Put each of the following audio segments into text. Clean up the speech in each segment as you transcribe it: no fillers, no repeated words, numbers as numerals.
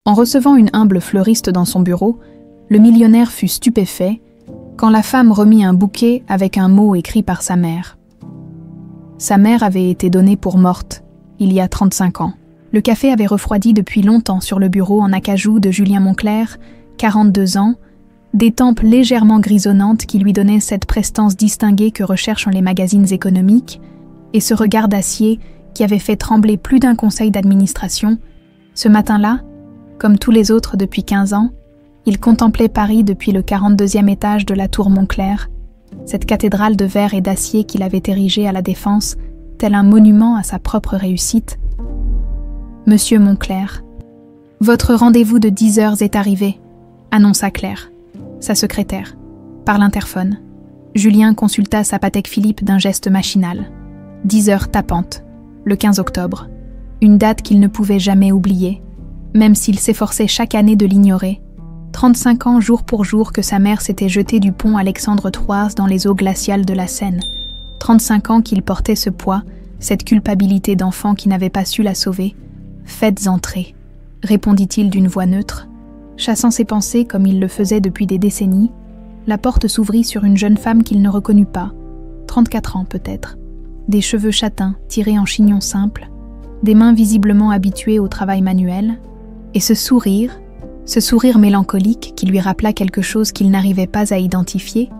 En recevant une humble fleuriste dans son bureau, le millionnaire fut stupéfait quand la femme remit un bouquet avec un mot écrit par sa mère. Sa mère avait été donnée pour morte, il y a 35 ans. Le café avait refroidi depuis longtemps sur le bureau en acajou de Julien Moncler, 42 ans, des tempes légèrement grisonnantes qui lui donnaient cette prestance distinguée que recherchent les magazines économiques, et ce regard d'acier qui avait fait trembler plus d'un conseil d'administration. Ce matin-là, comme tous les autres depuis 15 ans, il contemplait Paris depuis le 42e étage de la tour Moncler, cette cathédrale de verre et d'acier qu'il avait érigée à la Défense, tel un monument à sa propre réussite. « Monsieur Moncler, votre rendez-vous de 10 heures est arrivé », annonça Claire, sa secrétaire, par l'interphone. Julien consulta sa Patek Philippe d'un geste machinal. 10 heures tapantes, le 15 octobre, une date qu'il ne pouvait jamais oublier, même s'il s'efforçait chaque année de l'ignorer. 35 ans jour pour jour que sa mère s'était jetée du pont Alexandre III dans les eaux glaciales de la Seine. 35 ans qu'il portait ce poids, cette culpabilité d'enfant qui n'avait pas su la sauver. « Faites entrer », répondit-il d'une voix neutre. Chassant ses pensées comme il le faisait depuis des décennies, la porte s'ouvrit sur une jeune femme qu'il ne reconnut pas, 34 ans peut-être, des cheveux châtains tirés en chignon simple, des mains visiblement habituées au travail manuel, et ce sourire mélancolique qui lui rappela quelque chose qu'il n'arrivait pas à identifier.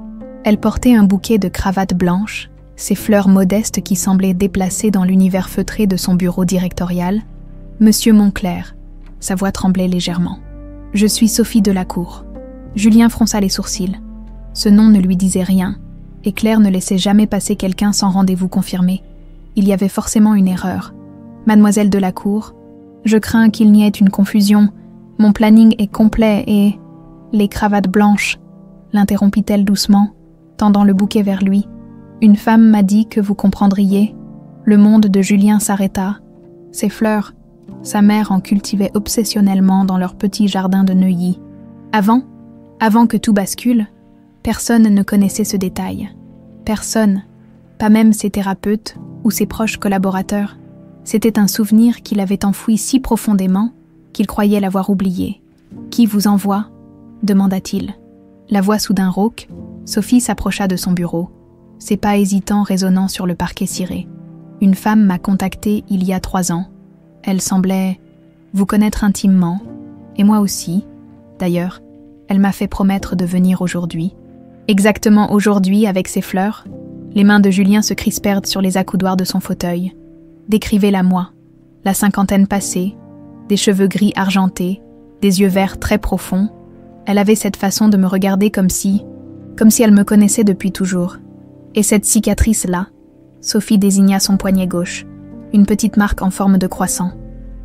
Elle portait un bouquet de cravates blanches, ces fleurs modestes qui semblaient déplacées dans l'univers feutré de son bureau directorial. « Monsieur Moncler », sa voix tremblait légèrement. « Je suis Sophie Delacour. » Julien fronça les sourcils. Ce nom ne lui disait rien, et Claire ne laissait jamais passer quelqu'un sans rendez-vous confirmé. Il y avait forcément une erreur. « Mademoiselle Delacour, je crains qu'il n'y ait une confusion. Mon planning est complet et... » « Les cravates blanches, » l'interrompit-elle doucement, tendant le bouquet vers lui. « Une femme m'a dit que vous comprendriez. » Le monde de Julien s'arrêta. Ces fleurs, sa mère en cultivait obsessionnellement dans leur petit jardin de Neuilly. Avant que tout bascule, personne ne connaissait ce détail. Personne, pas même ses thérapeutes ou ses proches collaborateurs. C'était un souvenir qu'il avait enfoui si profondément qu'il croyait l'avoir oublié. « Qui vous envoie ?» demanda-t-il. La voix soudain rauque, Sophie s'approcha de son bureau, ses pas hésitants résonnant sur le parquet ciré. « Une femme m'a contacté il y a 3 ans. Elle semblait vous connaître intimement, et moi aussi. D'ailleurs, elle m'a fait promettre de venir aujourd'hui. » Exactement aujourd'hui, avec ses fleurs, les mains de Julien se crispèrent sur les accoudoirs de son fauteuil. Décrivez-la moi, la cinquantaine passée, des cheveux gris argentés, des yeux verts très profonds. Elle avait cette façon de me regarder comme si elle me connaissait depuis toujours. Et cette cicatrice-là, Sophie désigna son poignet gauche, une petite marque en forme de croissant.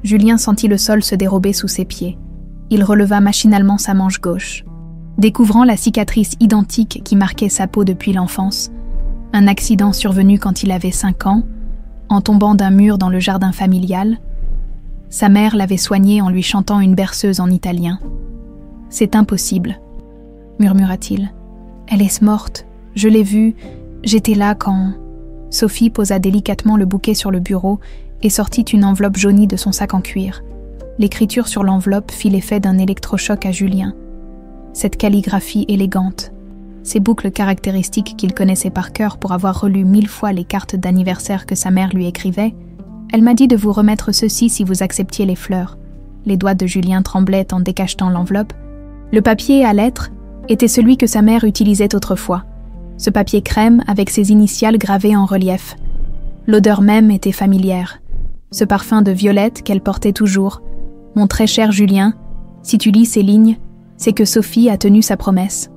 Julien sentit le sol se dérober sous ses pieds. Il releva machinalement sa manche gauche, découvrant la cicatrice identique qui marquait sa peau depuis l'enfance, un accident survenu quand il avait 5 ans, en tombant d'un mur dans le jardin familial. Sa mère l'avait soigné en lui chantant une berceuse en italien. « C'est impossible, » murmura-t-il. « Elle est morte, je l'ai vue, j'étais là quand... » Sophie posa délicatement le bouquet sur le bureau et sortit une enveloppe jaunie de son sac en cuir. L'écriture sur l'enveloppe fit l'effet d'un électrochoc à Julien. Cette calligraphie élégante, ces boucles caractéristiques qu'il connaissait par cœur pour avoir relu 1000 fois les cartes d'anniversaire que sa mère lui écrivait. « Elle m'a dit de vous remettre ceci si vous acceptiez les fleurs. » Les doigts de Julien tremblaient en décachetant l'enveloppe. Le papier à lettres était celui que sa mère utilisait autrefois. Ce papier crème avec ses initiales gravées en relief. L'odeur même était familière. Ce parfum de violette qu'elle portait toujours. « Mon très cher Julien, si tu lis ces lignes, c'est que Sophie a tenu sa promesse.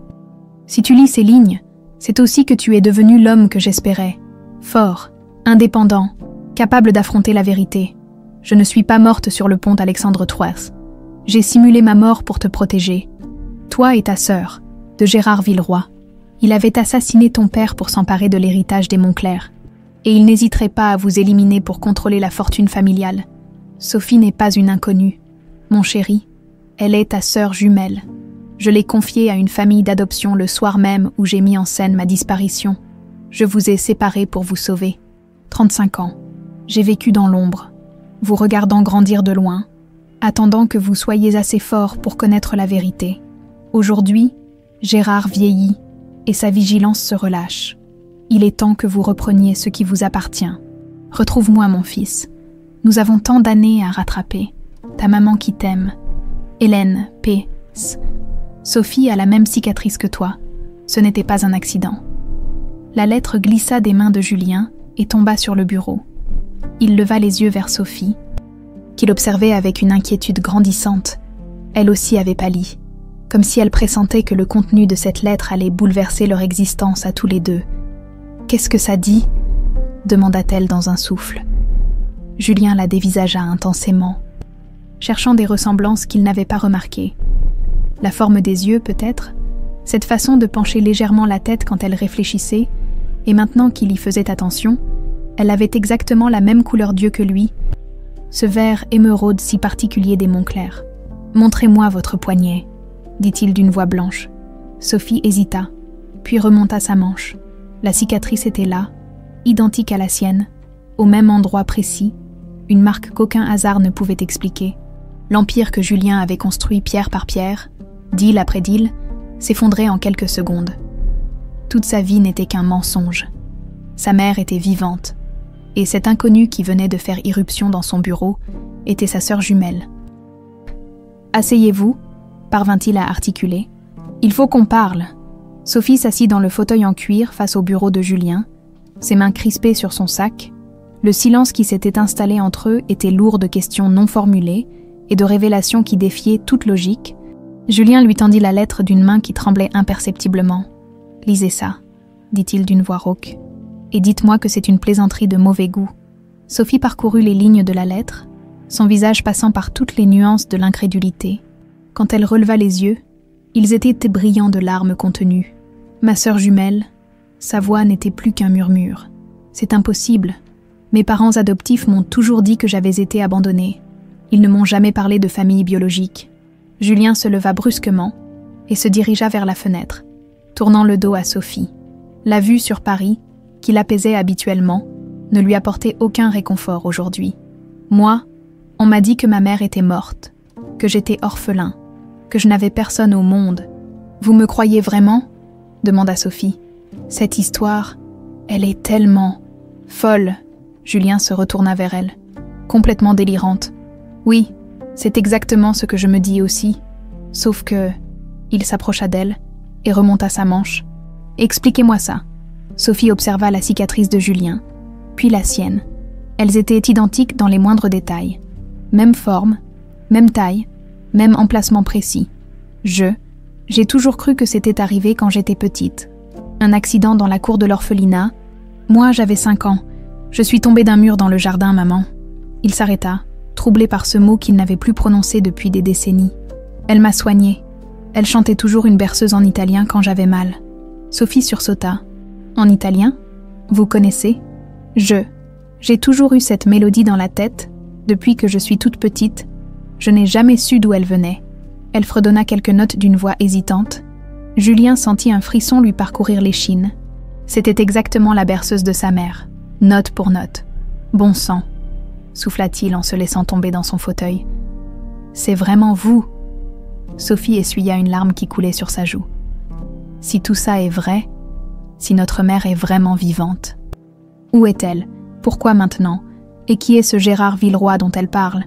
Si tu lis ces lignes, c'est aussi que tu es devenu l'homme que j'espérais. Fort, indépendant, capable d'affronter la vérité. Je ne suis pas morte sur le pont Alexandre III. J'ai simulé ma mort pour te protéger. Toi et ta sœur, de Gérard Villeroy. Il avait assassiné ton père pour s'emparer de l'héritage des Moncler. Et il n'hésiterait pas à vous éliminer pour contrôler la fortune familiale. Sophie n'est pas une inconnue. Mon chéri, elle est ta sœur jumelle. Je l'ai confiée à une famille d'adoption le soir même où j'ai mis en scène ma disparition. Je vous ai séparés pour vous sauver. 35 ans. J'ai vécu dans l'ombre, vous regardant grandir de loin, attendant que vous soyez assez fort pour connaître la vérité. Aujourd'hui, Gérard vieillit et sa vigilance se relâche. Il est temps que vous repreniez ce qui vous appartient. Retrouve-moi, mon fils. Nous avons tant d'années à rattraper. Ta maman qui t'aime. Hélène, P.S. Sophie a la même cicatrice que toi. Ce n'était pas un accident. La lettre glissa des mains de Julien et tomba sur le bureau. Il leva les yeux vers Sophie, qu'il observait avec une inquiétude grandissante. Elle aussi avait pâli, comme si elle pressentait que le contenu de cette lettre allait bouleverser leur existence à tous les deux. « Qu'est-ce que ça dit ?» demanda-t-elle dans un souffle. Julien la dévisagea intensément, cherchant des ressemblances qu'il n'avait pas remarquées. La forme des yeux, peut-être, cette façon de pencher légèrement la tête quand elle réfléchissait, et maintenant qu'il y faisait attention, elle avait exactement la même couleur d'yeux que lui, ce vert émeraude si particulier des Montclair. « Montrez-moi votre poignet », dit-il d'une voix blanche. Sophie hésita, puis remonta sa manche. La cicatrice était là, identique à la sienne, au même endroit précis, une marque qu'aucun hasard ne pouvait expliquer. L'empire que Julien avait construit pierre par pierre, d'île après île, s'effondrait en quelques secondes. Toute sa vie n'était qu'un mensonge. Sa mère était vivante, et cette inconnue qui venait de faire irruption dans son bureau était sa sœur jumelle. « Asseyez-vous », parvint-il à articuler. « Il faut qu'on parle. » Sophie s'assit dans le fauteuil en cuir face au bureau de Julien, ses mains crispées sur son sac. Le silence qui s'était installé entre eux était lourd de questions non formulées et de révélations qui défiaient toute logique. Julien lui tendit la lettre d'une main qui tremblait imperceptiblement. « Lisez ça », dit-il d'une voix rauque, « et dites-moi que c'est une plaisanterie de mauvais goût. » Sophie parcourut les lignes de la lettre, son visage passant par toutes les nuances de l'incrédulité. Quand elle releva les yeux, ils étaient brillants de larmes contenues. Ma sœur jumelle, sa voix n'était plus qu'un murmure. « C'est impossible. Mes parents adoptifs m'ont toujours dit que j'avais été abandonnée. Ils ne m'ont jamais parlé de famille biologique. » Julien se leva brusquement et se dirigea vers la fenêtre, tournant le dos à Sophie. La vue sur Paris, qui l'apaisait habituellement, ne lui apportait aucun réconfort aujourd'hui. « Moi, on m'a dit que ma mère était morte, que j'étais orphelin, que je n'avais personne au monde. Vous me croyez vraiment ?» demanda Sophie. « Cette histoire, elle est tellement folle. » Julien se retourna vers elle, complètement délirante. « Oui, c'est exactement ce que je me dis aussi, sauf que... » Il s'approcha d'elle et remonta sa manche. « Expliquez-moi ça. » Sophie observa la cicatrice de Julien, puis la sienne. Elles étaient identiques dans les moindres détails. Même forme, même taille, même emplacement précis. J'ai toujours cru que c'était arrivé quand j'étais petite. Un accident dans la cour de l'orphelinat. Moi, j'avais 5 ans. Je suis tombée d'un mur dans le jardin, maman. Il s'arrêta, troublé par ce mot qu'il n'avait plus prononcé depuis des décennies. Elle m'a soignée. Elle chantait toujours une berceuse en italien quand j'avais mal. Sophie sursauta. En italien ? Vous connaissez ? J'ai toujours eu cette mélodie dans la tête, depuis que je suis toute petite. Je n'ai jamais su d'où elle venait. Elle fredonna quelques notes d'une voix hésitante. Julien sentit un frisson lui parcourir l'échine. C'était exactement la berceuse de sa mère, note pour note. Bon sang, souffla-t-il en se laissant tomber dans son fauteuil. C'est vraiment vous. Sophie essuya une larme qui coulait sur sa joue. Si tout ça est vrai, si notre mère est vraiment vivante. Où est-elle ? Pourquoi maintenant ? Et qui est ce Gérard Villeroy dont elle parle ?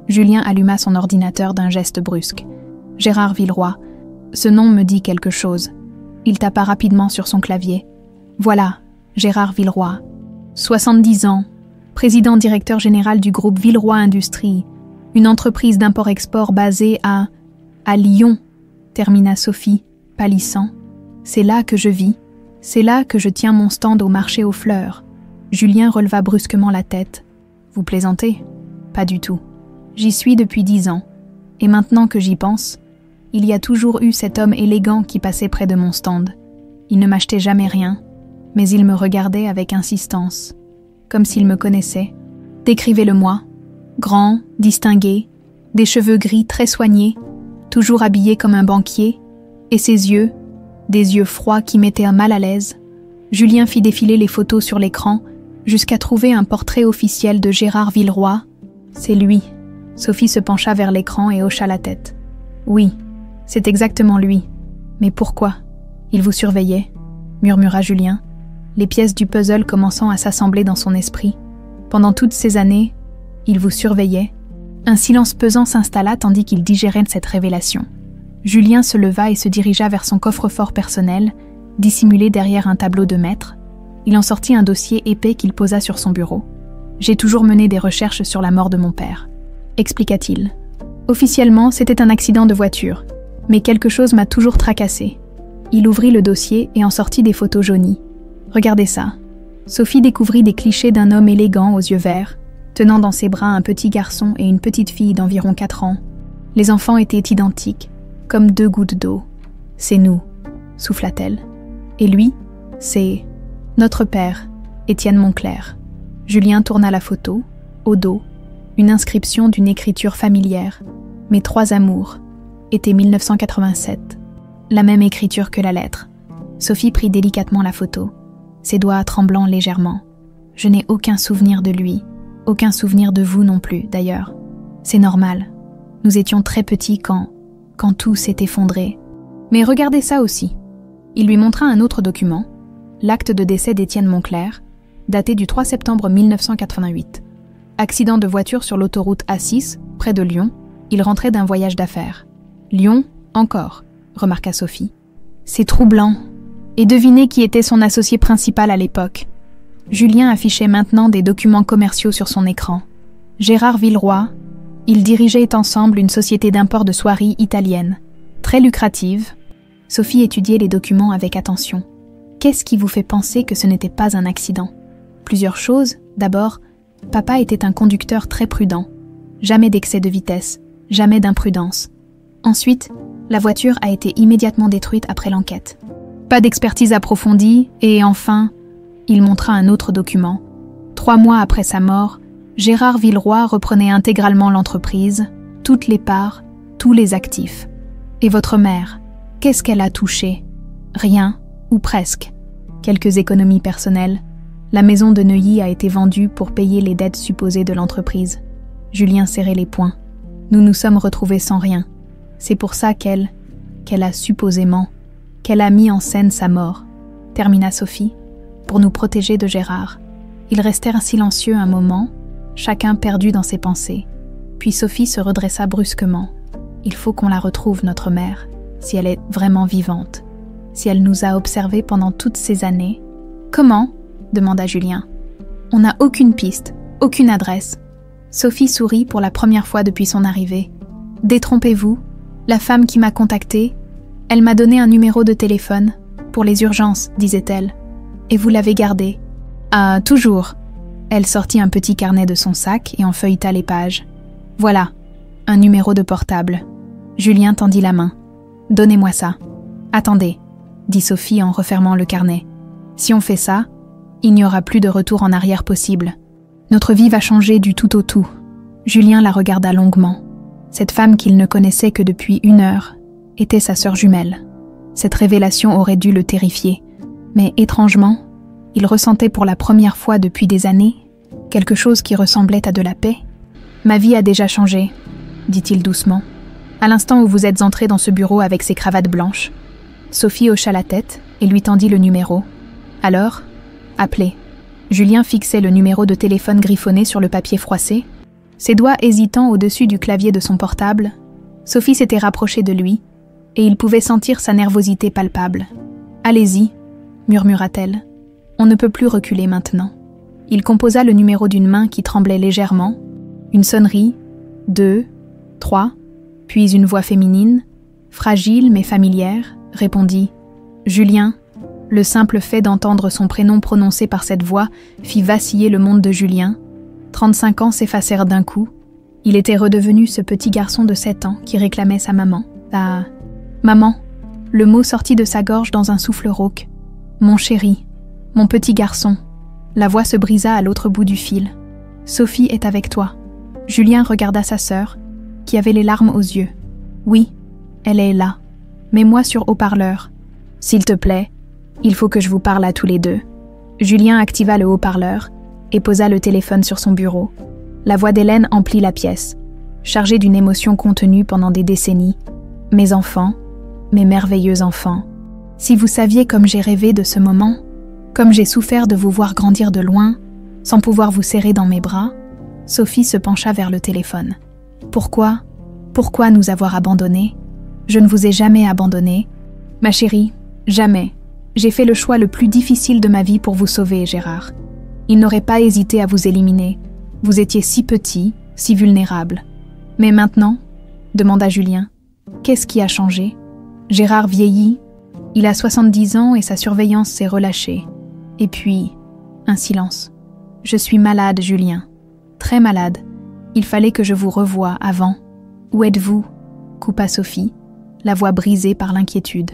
Julien alluma son ordinateur d'un geste brusque. Gérard Villeroy, ce nom me dit quelque chose. Il tapa rapidement sur son clavier. Voilà, Gérard Villeroy. 70 ans, président directeur général du groupe Villeroy Industries, une entreprise d'import-export basée à Lyon, termina Sophie, pâlissant. C'est là que je vis, c'est là que je tiens mon stand au marché aux fleurs. Julien releva brusquement la tête. Vous plaisantez ? Pas du tout. J'y suis depuis 10 ans, et maintenant que j'y pense, il y a toujours eu cet homme élégant qui passait près de mon stand. Il ne m'achetait jamais rien, mais il me regardait avec insistance, comme s'il me connaissait. Décrivez-le-moi. Grand, distingué, des cheveux gris très soignés, toujours habillé comme un banquier, et ses yeux, des yeux froids qui mettaient mal à l'aise. Julien fit défiler les photos sur l'écran, jusqu'à trouver un portrait officiel de Gérard Villeroy. C'est lui, Sophie se pencha vers l'écran et hocha la tête. Oui, c'est exactement lui. Mais pourquoi? Il vous surveillait, murmura Julien, les pièces du puzzle commençant à s'assembler dans son esprit. Pendant toutes ces années, il vous surveillait. Un silence pesant s'installa tandis qu'il digérait cette révélation. Julien se leva et se dirigea vers son coffre-fort personnel, dissimulé derrière un tableau de maître. Il en sortit un dossier épais qu'il posa sur son bureau. « J'ai toujours mené des recherches sur la mort de mon père », expliqua-t-il. « Officiellement, c'était un accident de voiture, mais quelque chose m'a toujours tracassé. » Il ouvrit le dossier et en sortit des photos jaunies. « Regardez ça. » Sophie découvrit des clichés d'un homme élégant aux yeux verts, tenant dans ses bras un petit garçon et une petite fille d'environ 4 ans. Les enfants étaient identiques, comme 2 gouttes d'eau. « C'est nous », souffla-t-elle. « Et lui, c'est notre père, Étienne Monclerc. » Julien tourna la photo, au dos, une inscription d'une écriture familière. « Mes 3 amours », était 1987. La même écriture que la lettre. Sophie prit délicatement la photo, ses doigts tremblant légèrement. « Je n'ai aucun souvenir de lui, aucun souvenir de vous non plus, d'ailleurs. C'est normal. Nous étions très petits quand tout s'est effondré. Mais regardez ça aussi. » Il lui montra un autre document, l'acte de décès d'Étienne Monclerc, daté du 3 septembre 1988. Accident de voiture sur l'autoroute A6, près de Lyon. Il rentrait d'un voyage d'affaires. « Lyon, encore », remarqua Sophie. « C'est troublant. Et devinez qui était son associé principal à l'époque. » Julien affichait maintenant des documents commerciaux sur son écran. Gérard Villeroy. Ils dirigeaient ensemble une société d'import de soieries italienne, très lucrative. Sophie étudiait les documents avec attention. Qu'est-ce qui vous fait penser que ce n'était pas un accident? Plusieurs choses. D'abord, papa était un conducteur très prudent. Jamais d'excès de vitesse, jamais d'imprudence. Ensuite, la voiture a été immédiatement détruite après l'enquête. Pas d'expertise approfondie et enfin, il montra un autre document. 3 mois après sa mort, Gérard Villeroy reprenait intégralement l'entreprise, toutes les parts, tous les actifs. Et votre mère, qu'est-ce qu'elle a touché? Rien, ou presque. Quelques économies personnelles. La maison de Neuilly a été vendue pour payer les dettes supposées de l'entreprise. Julien serrait les poings. Nous nous sommes retrouvés sans rien. C'est pour ça qu'elle a supposément, qu'elle a mis en scène sa mort, termina Sophie, pour nous protéger de Gérard. Ils restèrent silencieux un moment, chacun perdu dans ses pensées. Puis Sophie se redressa brusquement. Il faut qu'on la retrouve, notre mère, si elle est vraiment vivante, si elle nous a observés pendant toutes ces années. Comment? Demanda Julien. On n'a aucune piste, aucune adresse. Sophie sourit pour la première fois depuis son arrivée. Détrompez-vous, la femme qui m'a contactée, elle m'a donné un numéro de téléphone, pour les urgences, disait-elle. Et vous l'avez gardé? Ah, toujours. Elle sortit un petit carnet de son sac et en feuilleta les pages. Voilà, un numéro de portable. Julien tendit la main. Donnez-moi ça. Attendez, dit Sophie en refermant le carnet. Si on fait ça, il n'y aura plus de retour en arrière possible. Notre vie va changer du tout au tout. Julien la regarda longuement. Cette femme qu'il ne connaissait que depuis 1 heure était sa sœur jumelle. Cette révélation aurait dû le terrifier. Mais étrangement, il ressentait pour la première fois depuis des années quelque chose qui ressemblait à de la paix. « Ma vie a déjà changé », dit-il doucement, à l'instant où vous êtes entré dans ce bureau avec ces cravates blanches. Sophie hocha la tête et lui tendit le numéro. Alors, appelez. Julien fixait le numéro de téléphone griffonné sur le papier froissé. Ses doigts hésitant au-dessus du clavier de son portable, Sophie s'était rapprochée de lui, et il pouvait sentir sa nervosité palpable. « Allez-y », murmura-t-elle. « On ne peut plus reculer maintenant. » Il composa le numéro d'une main qui tremblait légèrement. Une sonnerie, 2, 3, puis une voix féminine, fragile mais familière, répondit « Julien ». Le simple fait d'entendre son prénom prononcé par cette voix fit vaciller le monde de Julien. 35 ans s'effacèrent d'un coup. Il était redevenu ce petit garçon de 7 ans qui réclamait sa maman. « Ah, maman !» Le mot sortit de sa gorge dans un souffle rauque. « Mon chéri, mon petit garçon !» La voix se brisa à l'autre bout du fil. « Sophie est avec toi. » Julien regarda sa sœur, qui avait les larmes aux yeux. « Oui, elle est là. Mets-moi sur haut-parleur. S'il te plaît, il faut que je vous parle à tous les deux. » Julien activa le haut-parleur et posa le téléphone sur son bureau. La voix d'Hélène emplit la pièce. « chargé d'une émotion contenue pendant des décennies. Mes enfants, mes merveilleux enfants. Si vous saviez comme j'ai rêvé de ce moment, comme j'ai souffert de vous voir grandir de loin, sans pouvoir vous serrer dans mes bras, Sophie se pencha vers le téléphone. Pourquoi nous avoir abandonnés? Je ne vous ai jamais abandonné. Ma chérie, jamais. J'ai fait le choix le plus difficile de ma vie pour vous sauver, Gérard. Il n'aurait pas hésité à vous éliminer. Vous étiez si petit, si vulnérable. Mais maintenant, demanda Julien, qu'est-ce qui a changé? Gérard vieillit, il a 70 ans et sa surveillance s'est relâchée. Et puis, un silence. Je suis malade, Julien. Très malade. Il fallait que je vous revoie avant. Où êtes-vous? Coupa Sophie, la voix brisée par l'inquiétude.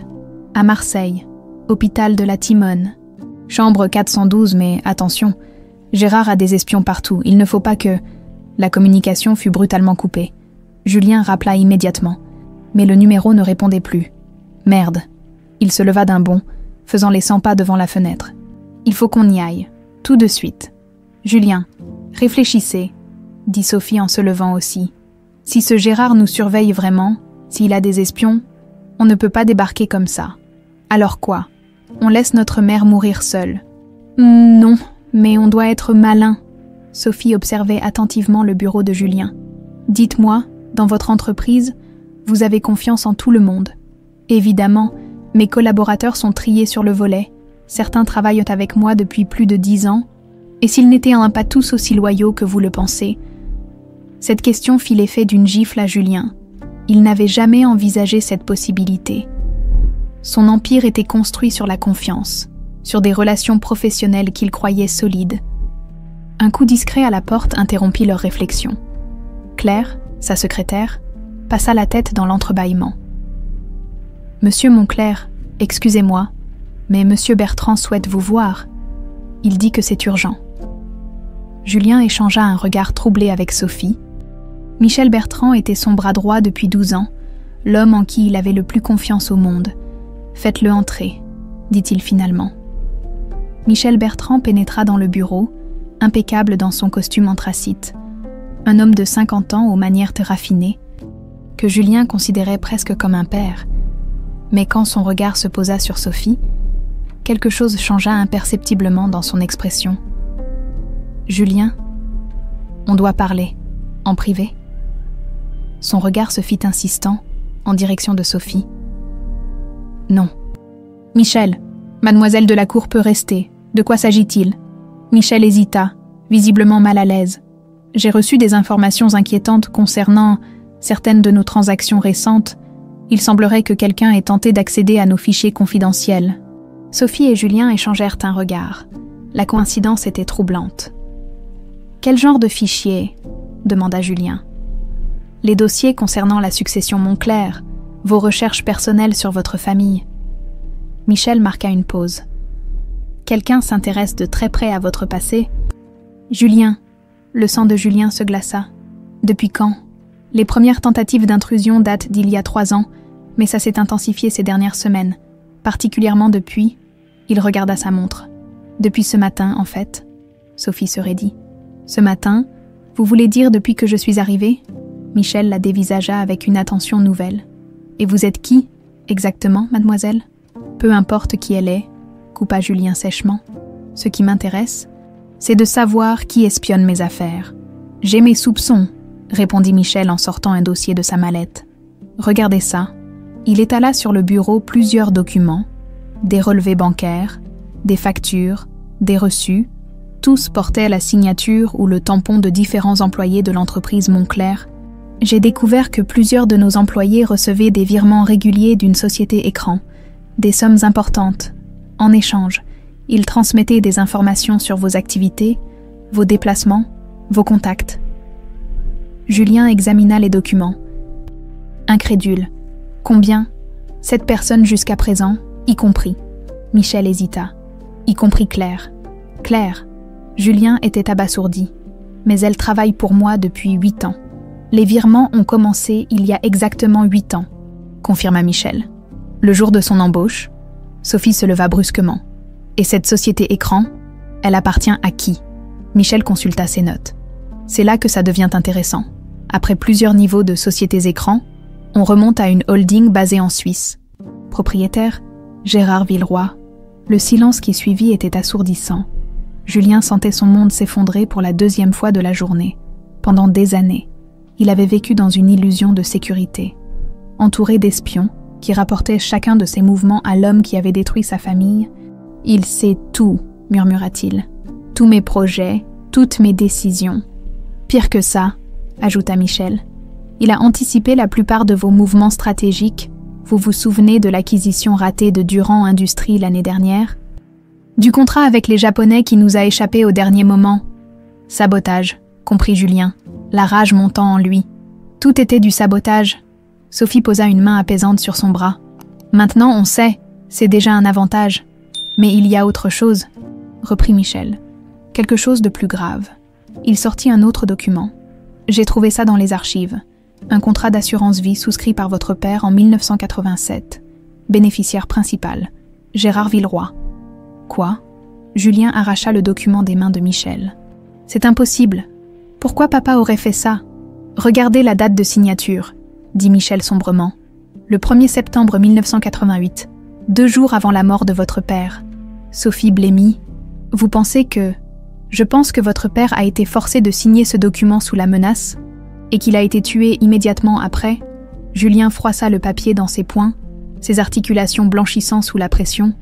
À Marseille, hôpital de la Timone. Chambre 412, mais attention, Gérard a des espions partout. Il ne faut pas que... La communication fut brutalement coupée. Julien rappela immédiatement. Mais le numéro ne répondait plus. Merde. Il se leva d'un bond, faisant les 100 pas devant la fenêtre. Il faut qu'on y aille. Tout de suite. Julien, réfléchissez, dit Sophie en se levant aussi. Si ce Gérard nous surveille vraiment, s'il a des espions, on ne peut pas débarquer comme ça. Alors quoi? On laisse notre mère mourir seule. Non, mais on doit être malin. Sophie observait attentivement le bureau de Julien. Dites-moi, dans votre entreprise, vous avez confiance en tout le monde. Évidemment, mes collaborateurs sont triés sur le volet. Certains travaillent avec moi depuis plus de 10 ans. Et s'ils n'étaient pas tous aussi loyaux que vous le pensez? Cette question fit l'effet d'une gifle à Julien. Il n'avait jamais envisagé cette possibilité. Son empire était construit sur la confiance, sur des relations professionnelles qu'il croyait solides. Un coup discret à la porte interrompit leur réflexion. Claire, sa secrétaire, passa la tête dans l'entrebâillement. « Monsieur Monclerc, excusez-moi, mais Monsieur Bertrand souhaite vous voir. Il dit que c'est urgent. » Julien échangea un regard troublé avec Sophie. Michel Bertrand était son bras droit depuis 12 ans, l'homme en qui il avait le plus confiance au monde. « Faites-le entrer, » dit-il finalement. Michel Bertrand pénétra dans le bureau, impeccable dans son costume anthracite. Un homme de 50 ans aux manières raffinées, que Julien considérait presque comme un père. Mais quand son regard se posa sur Sophie, quelque chose changea imperceptiblement dans son expression. « Julien, on doit parler, en privé. » Son regard se fit insistant, en direction de Sophie. « Non. »« Michel, mademoiselle de la Cour peut rester. De quoi s'agit-il » Michel hésita, visiblement mal à l'aise. « J'ai reçu des informations inquiétantes concernant certaines de nos transactions récentes. Il semblerait que quelqu'un ait tenté d'accéder à nos fichiers confidentiels. » Sophie et Julien échangèrent un regard. La coïncidence était troublante. « Quel genre de fichiers ?» demanda Julien. « Les dossiers concernant la succession Monclerc, vos recherches personnelles sur votre famille. » Michel marqua une pause. « Quelqu'un s'intéresse de très près à votre passé ?» Julien. Le sang de Julien se glaça. « Depuis quand ?» Les premières tentatives d'intrusion datent d'il y a 3 ans, mais ça s'est intensifié ces dernières semaines, particulièrement depuis... Il regarda sa montre. « Depuis ce matin, en fait. » Sophie se raidit. « Ce matin, vous voulez dire depuis que je suis arrivée ?» Michel la dévisagea avec une attention nouvelle. « Et vous êtes qui, exactement, mademoiselle ?»« Peu importe qui elle est, » coupa Julien sèchement. « Ce qui m'intéresse, c'est de savoir qui espionne mes affaires. J'ai mes soupçons, » répondit Michel en sortant un dossier de sa mallette. « Regardez ça. » Il étala sur le bureau plusieurs documents, des relevés bancaires, des factures, des reçus. Tous portaient la signature ou le tampon de différents employés de l'entreprise Monclerc. J'ai découvert que plusieurs de nos employés recevaient des virements réguliers d'une société écran, des sommes importantes. En échange, ils transmettaient des informations sur vos activités, vos déplacements, vos contacts. Julien examina les documents. Incrédule. Combien? 7 personnes jusqu'à présent, y compris. Michel hésita. Y compris Claire. Claire. Julien était abasourdi. Mais elle travaille pour moi depuis 8 ans. Les virements ont commencé il y a exactement 8 ans, confirma Michel. Le jour de son embauche, Sophie se leva brusquement. Et cette société écran, elle appartient à qui? Michel consulta ses notes. C'est là que ça devient intéressant. Après plusieurs niveaux de sociétés écrans, on remonte à une holding basée en Suisse. Propriétaire, Gérard Villeroy. Le silence qui suivit était assourdissant. Julien sentait son monde s'effondrer pour la deuxième fois de la journée. Pendant des années, il avait vécu dans une illusion de sécurité. Entouré d'espions qui rapportaient chacun de ses mouvements à l'homme qui avait détruit sa famille, « Il sait tout », murmura-t-il. « Tous mes projets, toutes mes décisions. » Pire que ça, ajouta Michel. Il a anticipé la plupart de vos mouvements stratégiques. Vous vous souvenez de l'acquisition ratée de Durand Industries l'année dernière? Du contrat avec les Japonais qui nous a échappé au dernier moment. Sabotage, comprit Julien, la rage montant en lui. Tout était du sabotage. Sophie posa une main apaisante sur son bras. Maintenant, on sait, c'est déjà un avantage. Mais il y a autre chose, reprit Michel. Quelque chose de plus grave. Il sortit un autre document. J'ai trouvé ça dans les archives. Un contrat d'assurance vie souscrit par votre père en 1987. Bénéficiaire principal, Gérard Villeroy. Quoi? Julien arracha le document des mains de Michel. C'est impossible. Pourquoi papa aurait fait ça? Regardez la date de signature, dit Michel sombrement. Le 1er septembre 1988, 2 jours avant la mort de votre père. Sophie blêmit. Vous pensez que... Je pense que votre père a été forcé de signer ce document sous la menace et qu'il a été tué immédiatement après. Julien froissa le papier dans ses poings, ses articulations blanchissant sous la pression.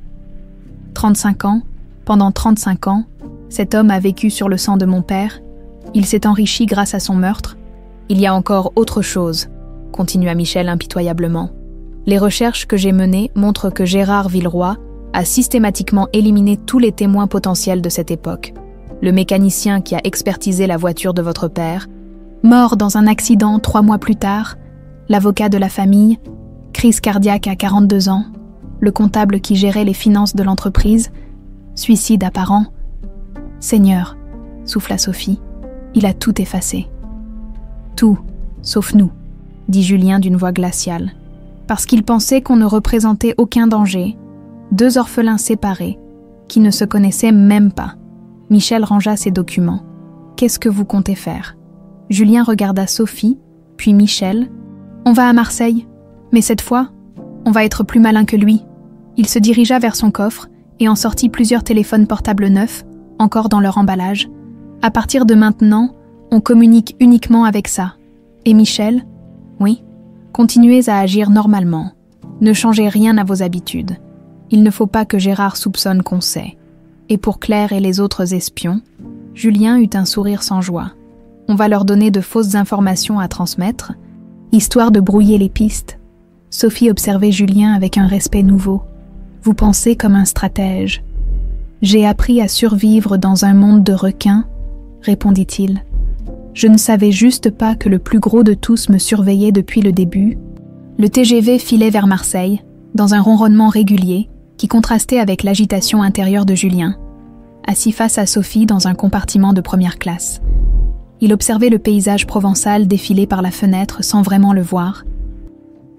35 ans, pendant 35 ans, cet homme a vécu sur le sang de mon père. Il s'est enrichi grâce à son meurtre. Il y a encore autre chose, continua Michel impitoyablement. Les recherches que j'ai menées montrent que Gérard Villeroy a systématiquement éliminé tous les témoins potentiels de cette époque. Le mécanicien qui a expertisé la voiture de votre père, mort dans un accident 3 mois plus tard, l'avocat de la famille, crise cardiaque à 42 ans, le comptable qui gérait les finances de l'entreprise, suicide apparent. Seigneur, souffla Sophie, il a tout effacé. Tout, sauf nous, dit Julien d'une voix glaciale, parce qu'il pensait qu'on ne représentait aucun danger, 2 orphelins séparés, qui ne se connaissaient même pas. Michel rangea ses documents. Qu'est-ce que vous comptez faire? Julien regarda Sophie, puis Michel. On va à Marseille, mais cette fois, on va être plus malin que lui. Il se dirigea vers son coffre et en sortit plusieurs téléphones portables neufs, encore dans leur emballage. À partir de maintenant, on communique uniquement avec ça. Et Michel? Oui, continuez à agir normalement. Ne changez rien à vos habitudes. Il ne faut pas que Gérard soupçonne qu'on sait. Et pour Claire et les autres espions, Julien eut un sourire sans joie. On va leur donner de fausses informations à transmettre, histoire de brouiller les pistes. Sophie observait Julien avec un respect nouveau. Vous pensez comme un stratège. J'ai appris à survivre dans un monde de requins, répondit-il. Je ne savais juste pas que le plus gros de tous me surveillait depuis le début. Le TGV filait vers Marseille, dans un ronronnement régulier, qui contrastait avec l'agitation intérieure de Julien, assis face à Sophie dans un compartiment de première classe. Il observait le paysage provençal défiler par la fenêtre sans vraiment le voir.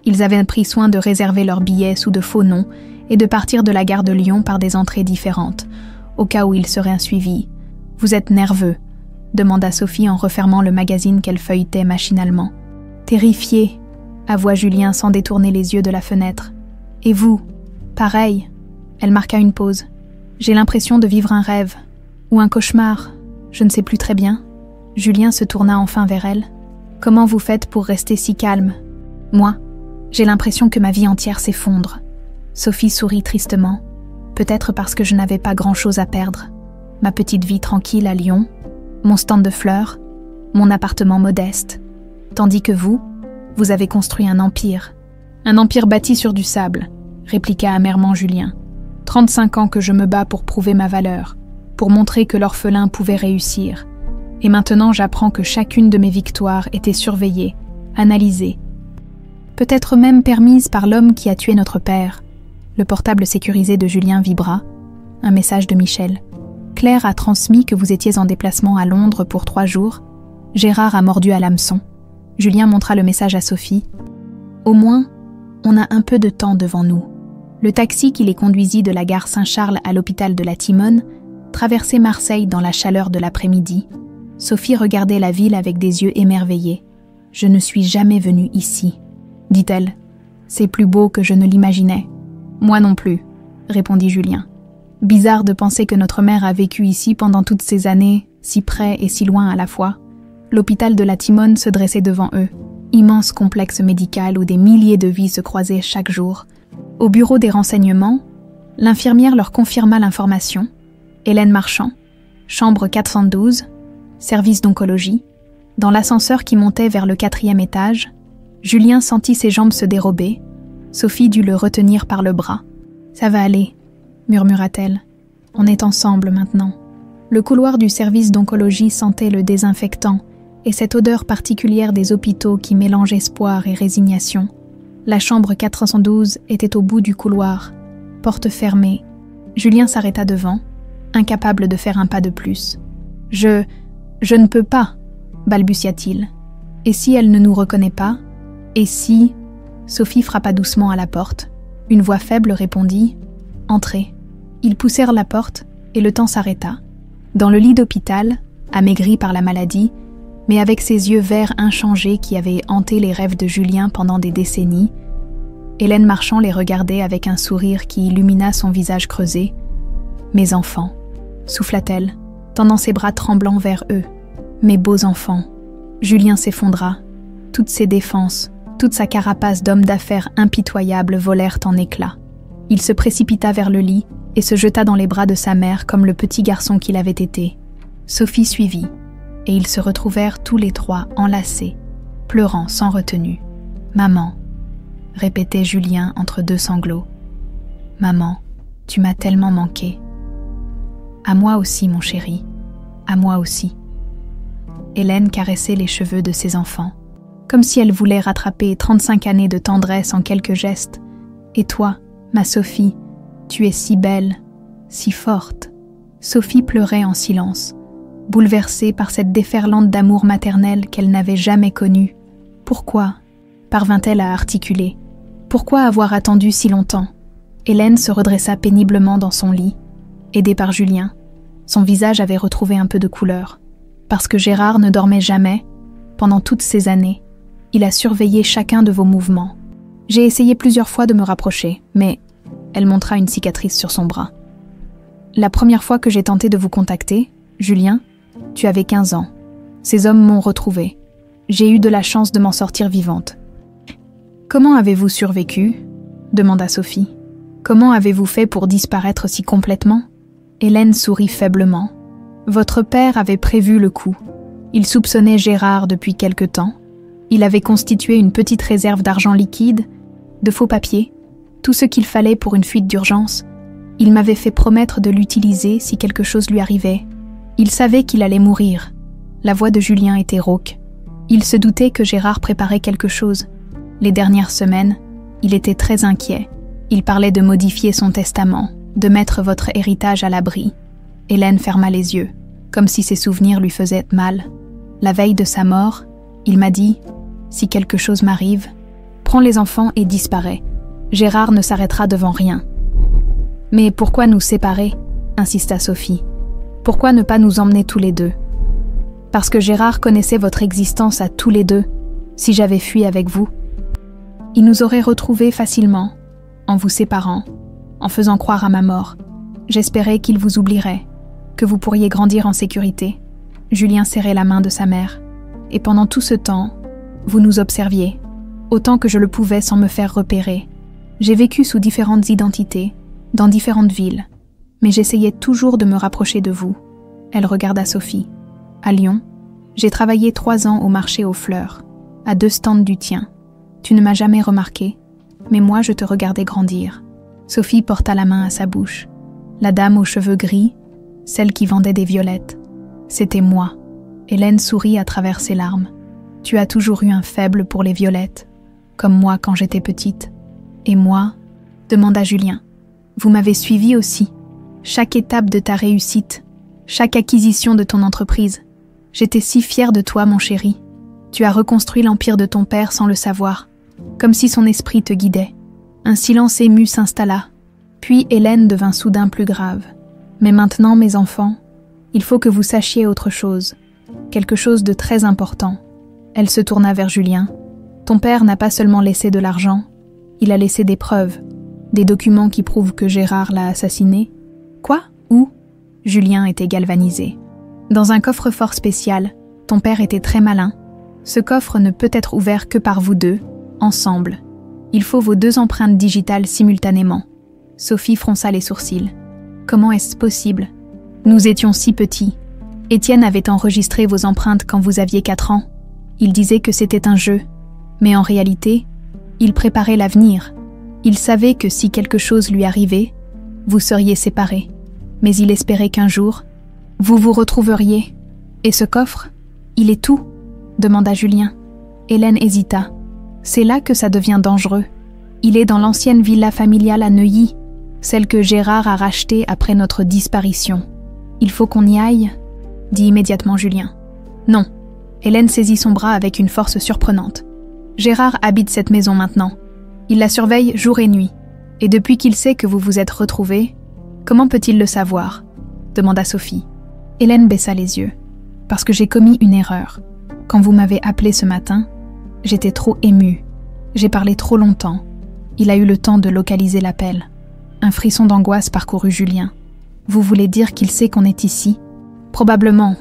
Ils avaient pris soin de réserver leurs billets sous de faux noms et de partir de la gare de Lyon par des entrées différentes, au cas où ils seraient suivis. « Vous êtes nerveux ?» demanda Sophie en refermant le magazine qu'elle feuilletait machinalement. « Terrifié » avoua Julien sans détourner les yeux de la fenêtre. « Et vous ?» Pareil, elle marqua une pause. J'ai l'impression de vivre un rêve, ou un cauchemar, je ne sais plus très bien. Julien se tourna enfin vers elle. Comment vous faites pour rester si calme? Moi, j'ai l'impression que ma vie entière s'effondre. Sophie sourit tristement, peut-être parce que je n'avais pas grand-chose à perdre. Ma petite vie tranquille à Lyon, mon stand de fleurs, mon appartement modeste. Tandis que vous avez construit un empire bâti sur du sable, répliqua amèrement Julien. 35 ans que je me bats pour prouver ma valeur, pour montrer que l'orphelin pouvait réussir. Et maintenant j'apprends que chacune de mes victoires était surveillée, analysée. Peut-être même permise par l'homme qui a tué notre père. Le portable sécurisé de Julien vibra. Un message de Michel. Claire a transmis que vous étiez en déplacement à Londres pour 3 jours. Gérard a mordu à l'hameçon. Julien montra le message à Sophie. Au moins, on a un peu de temps devant nous. Le taxi qui les conduisit de la gare Saint-Charles à l'hôpital de la Timone traversait Marseille dans la chaleur de l'après-midi. Sophie regardait la ville avec des yeux émerveillés. Je ne suis jamais venue ici, dit-elle. C'est plus beau que je ne l'imaginais. Moi non plus, répondit Julien. Bizarre de penser que notre mère a vécu ici pendant toutes ces années, si près et si loin à la fois. L'hôpital de la Timone se dressait devant eux, immense complexe médical où des milliers de vies se croisaient chaque jour. Au bureau des renseignements, l'infirmière leur confirma l'information. Hélène Marchand, chambre 412, service d'oncologie. Dans l'ascenseur qui montait vers le 4e étage, Julien sentit ses jambes se dérober. Sophie dut le retenir par le bras. « Ça va aller », murmura-t-elle. « On est ensemble maintenant. » Le couloir du service d'oncologie sentait le désinfectant et cette odeur particulière des hôpitaux qui mélange espoir et résignation. La chambre 412 était au bout du couloir, porte fermée. Julien s'arrêta devant, incapable de faire un pas de plus. « Je ne peux pas », balbutia-t-il. « Et si elle ne nous reconnaît pas ? Et si… » Sophie frappa doucement à la porte. Une voix faible répondit « Entrez ». Ils poussèrent la porte et le temps s'arrêta. Dans le lit d'hôpital, amaigri par la maladie, mais avec ses yeux verts inchangés qui avaient hanté les rêves de Julien pendant des décennies, Hélène Marchand les regardait avec un sourire qui illumina son visage creusé. « Mes enfants », souffla-t-elle, tendant ses bras tremblants vers eux. « Mes beaux enfants ». Julien s'effondra. Toutes ses défenses, toute sa carapace d'homme d'affaires impitoyable volèrent en éclats. Il se précipita vers le lit et se jeta dans les bras de sa mère comme le petit garçon qu'il avait été. Sophie suivit, et ils se retrouvèrent tous les trois enlacés, pleurant sans retenue. « Maman », répétait Julien entre deux sanglots. « Maman, tu m'as tellement manqué. »« À moi aussi, mon chéri, à moi aussi. » Hélène caressait les cheveux de ses enfants, comme si elle voulait rattraper 35 années de tendresse en quelques gestes. « Et toi, ma Sophie, tu es si belle, si forte. » Sophie pleurait en silence, bouleversée par cette déferlante d'amour maternel qu'elle n'avait jamais connue. « Pourquoi ?» parvint-elle à articuler. « Pourquoi avoir attendu si longtemps ?» Hélène se redressa péniblement dans son lit, aidée par Julien. Son visage avait retrouvé un peu de couleur. Parce que Gérard ne dormait jamais, pendant toutes ces années, il a surveillé chacun de vos mouvements. J'ai essayé plusieurs fois de me rapprocher, mais… Elle montra une cicatrice sur son bras. La première fois que j'ai tenté de vous contacter, Julien, tu avais 15 ans. Ces hommes m'ont retrouvée. J'ai eu de la chance de m'en sortir vivante. Comment avez-vous survécu ? Demanda Sophie. Comment avez-vous fait pour disparaître si complètement ? Hélène sourit faiblement. Votre père avait prévu le coup. Il soupçonnait Gérard depuis quelque temps. Il avait constitué une petite réserve d'argent liquide, de faux papiers, tout ce qu'il fallait pour une fuite d'urgence. Il m'avait fait promettre de l'utiliser si quelque chose lui arrivait. Il savait qu'il allait mourir. La voix de Julien était rauque. Il se doutait que Gérard préparait quelque chose. Les dernières semaines, il était très inquiet. Il parlait de modifier son testament, de mettre votre héritage à l'abri. Hélène ferma les yeux, comme si ses souvenirs lui faisaient mal. La veille de sa mort, il m'a dit « Si quelque chose m'arrive, prends les enfants et disparais. Gérard ne s'arrêtera devant rien. » « Mais pourquoi nous séparer ?» insista Sophie. « Pourquoi ne pas nous emmener tous les deux ?»« Parce que Gérard connaissait votre existence à tous les deux. Si j'avais fui avec vous, il nous aurait retrouvés facilement, en vous séparant, en faisant croire à ma mort. J'espérais qu'il vous oublierait, que vous pourriez grandir en sécurité. » Julien serrait la main de sa mère. « Et pendant tout ce temps, vous nous observiez, autant que je le pouvais sans me faire repérer. J'ai vécu sous différentes identités, dans différentes villes, mais j'essayais toujours de me rapprocher de vous. » Elle regarda Sophie. « À Lyon, j'ai travaillé 3 ans au marché aux fleurs, à 2 stands du tien. Tu ne m'as jamais remarqué, mais moi je te regardais grandir. » Sophie porta la main à sa bouche. La dame aux cheveux gris, celle qui vendait des violettes. C'était moi. Hélène sourit à travers ses larmes. « Tu as toujours eu un faible pour les violettes, comme moi quand j'étais petite. » « Et moi ?» demanda Julien. « Vous m'avez suivi aussi. Chaque étape de ta réussite, chaque acquisition de ton entreprise. J'étais si fière de toi, mon chéri. Tu as reconstruit l'empire de ton père sans le savoir, comme si son esprit te guidait. » Un silence ému s'installa. Puis Hélène devint soudain plus grave. « Mais maintenant, mes enfants, il faut que vous sachiez autre chose, quelque chose de très important. Elle se tourna vers Julien. « Ton père n'a pas seulement laissé de l'argent, il a laissé des preuves, des documents qui prouvent que Gérard l'a assassiné. »« Quoi ? Où ?» Julien était galvanisé. « Dans un coffre-fort spécial. Ton père était très malin. Ce coffre ne peut être ouvert que par vous deux, ensemble. Il faut vos 2 empreintes digitales simultanément. » Sophie fronça les sourcils. « Comment est-ce possible ? Nous étions si petits. Étienne avait enregistré vos empreintes quand vous aviez 4 ans. Il disait que c'était un jeu. Mais en réalité, il préparait l'avenir. Il savait que si quelque chose lui arrivait, vous seriez séparés. Mais il espérait qu'un jour, vous vous retrouveriez. Et ce coffre, il est tout ? Demanda Julien. Hélène hésita. C'est là que ça devient dangereux. Il est dans l'ancienne villa familiale à Neuilly, celle que Gérard a rachetée après notre disparition. Il faut qu'on y aille, dit immédiatement Julien. Non. Hélène saisit son bras avec une force surprenante. Gérard habite cette maison maintenant. Il la surveille jour et nuit. Et depuis qu'il sait que vous vous êtes retrouvés, comment peut-il le savoir ? Demanda Sophie. Hélène baissa les yeux. Parce que j'ai commis une erreur. Quand vous m'avez appelé ce matin, j'étais trop émue. J'ai parlé trop longtemps. Il a eu le temps de localiser l'appel. Un frisson d'angoisse parcourut Julien. Vous voulez dire qu'il sait qu'on est ici ? Probablement.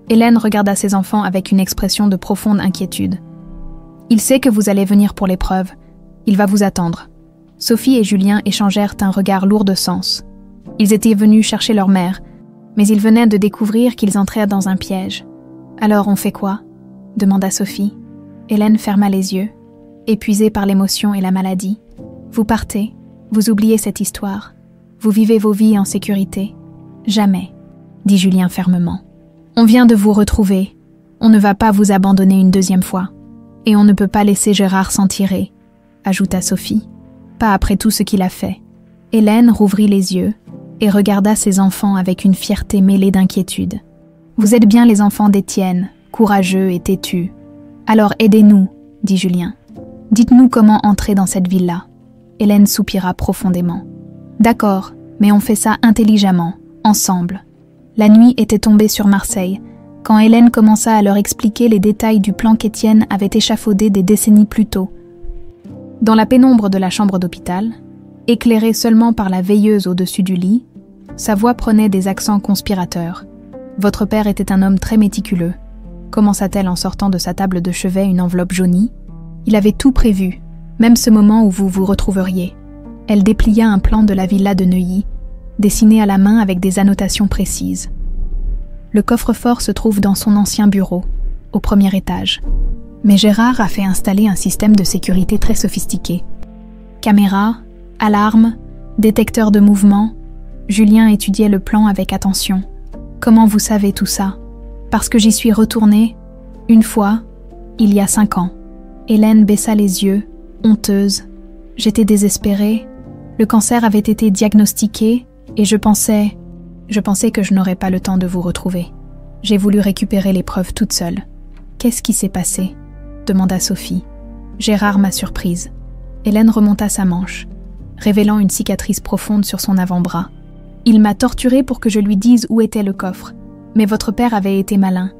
Hélène regarda ses enfants avec une expression de profonde inquiétude. Il sait que vous allez venir pour l'épreuve. Il va vous attendre. Sophie et Julien échangèrent un regard lourd de sens. Ils étaient venus chercher leur mère, mais ils venaient de découvrir qu'ils entrèrent dans un piège. « Alors on fait quoi ?» demanda Sophie. Hélène ferma les yeux, épuisée par l'émotion et la maladie. « Vous partez, vous oubliez cette histoire. Vous vivez vos vies en sécurité. »« Jamais, » dit Julien fermement. « On vient de vous retrouver. On ne va pas vous abandonner une 2e fois. Et on ne peut pas laisser Gérard s'en tirer, » ajouta Sophie. « Pas après tout ce qu'il a fait. » Hélène rouvrit les yeux et regarda ses enfants avec une fierté mêlée d'inquiétude. « Vous êtes bien les enfants d'Étienne, courageux et têtus. Alors aidez-nous, » dit Julien. « Dites-nous comment entrer dans cette villa. » Hélène soupira profondément. « D'accord, mais on fait ça intelligemment, ensemble. » La nuit était tombée sur Marseille, quand Hélène commença à leur expliquer les détails du plan qu'Étienne avait échafaudé des décennies plus tôt. Dans la pénombre de la chambre d'hôpital, éclairée seulement par la veilleuse au-dessus du lit, sa voix prenait des accents conspirateurs. « Votre père était un homme très méticuleux, » commença-t-elle en sortant de sa table de chevet une enveloppe jaunie. « Il avait tout prévu, même ce moment où vous vous retrouveriez. » Elle déplia un plan de la villa de Neuilly, dessiné à la main avec des annotations précises. Le coffre-fort se trouve dans son ancien bureau, au 1er étage. Mais Gérard a fait installer un système de sécurité très sophistiqué. Caméras, alarmes, détecteurs de mouvement. Julien étudiait le plan avec attention. « Comment vous savez tout ça ?»« Parce que j'y suis retournée, une fois, il y a 5 ans. » Hélène baissa les yeux, honteuse. J'étais désespérée. Le cancer avait été diagnostiqué et je pensais que je n'aurais pas le temps de vous retrouver. J'ai voulu récupérer les preuves toute seule. « Qu'est-ce qui s'est passé ?» demanda Sophie. Gérard m'a surprise. Hélène remonta sa manche, révélant une cicatrice profonde sur son avant-bras. Il m'a torturée pour que je lui dise où était le coffre. Mais votre père avait été malin.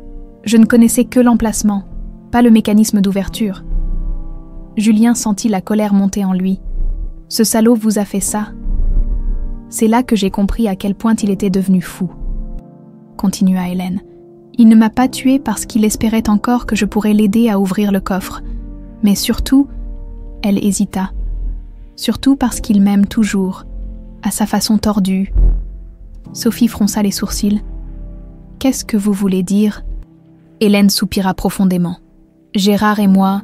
Je ne connaissais que l'emplacement, pas le mécanisme d'ouverture. Julien sentit la colère monter en lui. « Ce salaud vous a fait ça ?» C'est là que j'ai compris à quel point il était devenu fou. Continua Hélène. Il ne m'a pas tuée parce qu'il espérait encore que je pourrais l'aider à ouvrir le coffre. Mais surtout, elle hésita. Surtout parce qu'il m'aime toujours, à sa façon tordue. Sophie fronça les sourcils. « Qu'est-ce que vous voulez dire ?» Hélène soupira profondément. « Gérard et moi,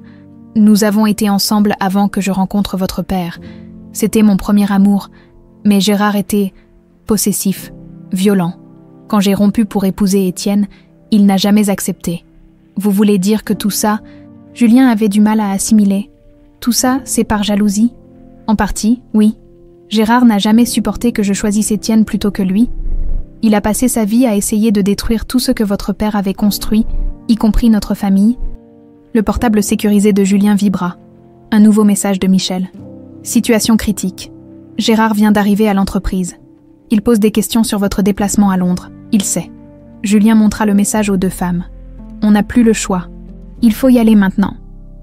nous avons été ensemble avant que je rencontre votre père. C'était mon premier amour, mais Gérard était possessif, violent. Quand j'ai rompu pour épouser Étienne, il n'a jamais accepté. Vous voulez dire que tout ça, Julien avait du mal à assimiler. Tout ça, c'est par jalousie ? En partie, oui. Gérard n'a jamais supporté que je choisisse Étienne plutôt que lui. Il a passé sa vie à essayer de détruire tout ce que votre père avait construit, y compris notre famille. » Le portable sécurisé de Julien vibra. Un nouveau message de Michel. « Situation critique. Gérard vient d'arriver à l'entreprise. Il pose des questions sur votre déplacement à Londres. Il sait. » Julien montra le message aux 2 femmes. « On n'a plus le choix. Il faut y aller maintenant.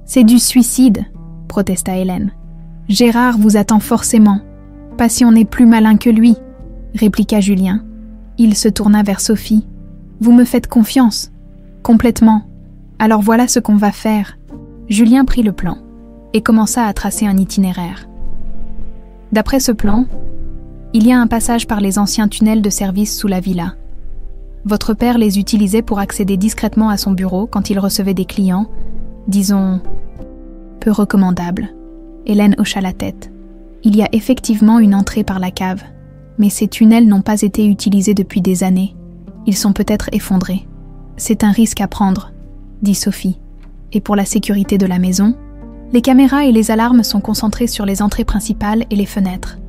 C'est du suicide, protesta Hélène. Gérard vous attend forcément. Pas si on est plus malin que lui, répliqua Julien. Il se tourna vers Sophie. Vous me faites confiance. Complètement. Alors voilà ce qu'on va faire. Julien prit le plan et commença à tracer un itinéraire. D'après ce plan, il y a un passage par les anciens tunnels de service sous la villa. Votre père les utilisait pour accéder discrètement à son bureau quand il recevait des clients, disons, peu recommandables. Hélène hocha la tête. Il y a effectivement une entrée par la cave, mais ces tunnels n'ont pas été utilisés depuis des années. Ils sont peut-être effondrés. C'est un risque à prendre, dit Sophie. Et pour la sécurité de la maison, les caméras et les alarmes sont concentrées sur les entrées principales et les fenêtres,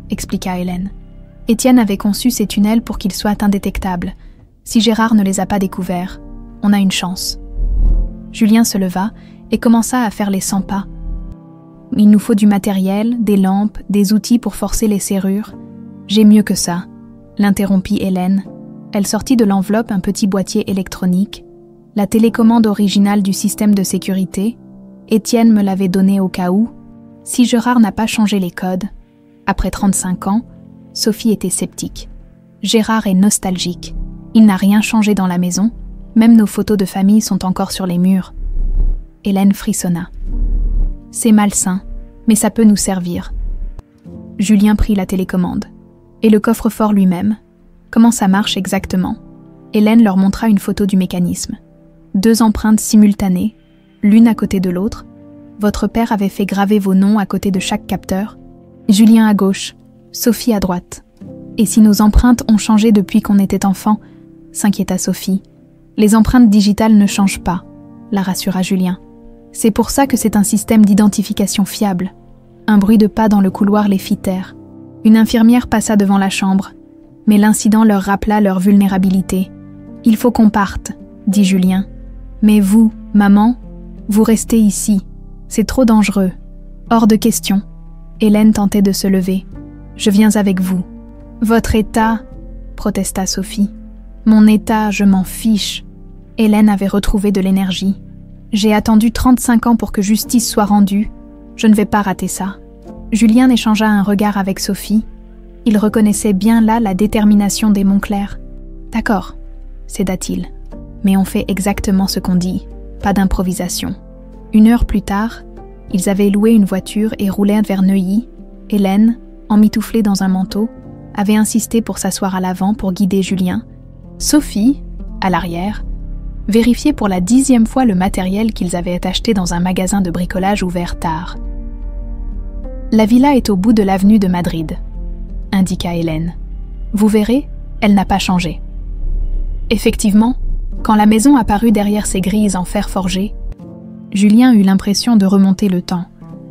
expliqua Hélène. Étienne avait conçu ces tunnels pour qu'ils soient indétectables. Si Gérard ne les a pas découverts, on a une chance. Julien se leva et commença à faire les 100 pas. Il nous faut du matériel, des lampes, des outils pour forcer les serrures. J'ai mieux que ça, l'interrompit Hélène. Elle sortit de l'enveloppe un petit boîtier électronique, la télécommande originale du système de sécurité. Étienne me l'avait donné au cas où. Si Gérard n'a pas changé les codes. Après 35 ans, Sophie était sceptique. Gérard est nostalgique. Il n'a rien changé dans la maison. Même nos photos de famille sont encore sur les murs. Hélène frissonna. C'est malsain, mais ça peut nous servir. Julien prit la télécommande. Et le coffre-fort lui-même. Comment ça marche exactement? Hélène leur montra une photo du mécanisme. 2 empreintes simultanées, l'une à côté de l'autre. Votre père avait fait graver vos noms à côté de chaque capteur. Julien à gauche, Sophie à droite. Et si nos empreintes ont changé depuis qu'on était enfant, s'inquiéta Sophie. Les empreintes digitales ne changent pas, la rassura Julien. C'est pour ça que c'est un système d'identification fiable. Un bruit de pas dans le couloir les fit taire. Une infirmière passa devant la chambre, mais l'incident leur rappela leur vulnérabilité. « Il faut qu'on parte », dit Julien. « Mais vous, maman, vous restez ici. C'est trop dangereux. Hors de question. » Hélène tentait de se lever. « Je viens avec vous. »« Votre état » protesta Sophie. « Mon état, je m'en fiche. » Hélène avait retrouvé de l'énergie. « J'ai attendu 35 ans pour que justice soit rendue. Je ne vais pas rater ça. » Julien échangea un regard avec Sophie. Il reconnaissait bien là la détermination des Montclair. « D'accord, » céda-t-il. « Mais on fait exactement ce qu'on dit. Pas d'improvisation. » 1 heure plus tard, ils avaient loué une voiture et roulaient vers Neuilly. Hélène, emmitouflée dans un manteau, avait insisté pour s'asseoir à l'avant pour guider Julien. Sophie, à l'arrière, vérifiait pour la 10e fois le matériel qu'ils avaient acheté dans un magasin de bricolage ouvert tard. « La villa est au bout de l'avenue de Madrid, » indiqua Hélène. « Vous verrez, elle n'a pas changé. » Effectivement, quand la maison apparut derrière ses grilles en fer forgé, Julien eut l'impression de remonter le temps.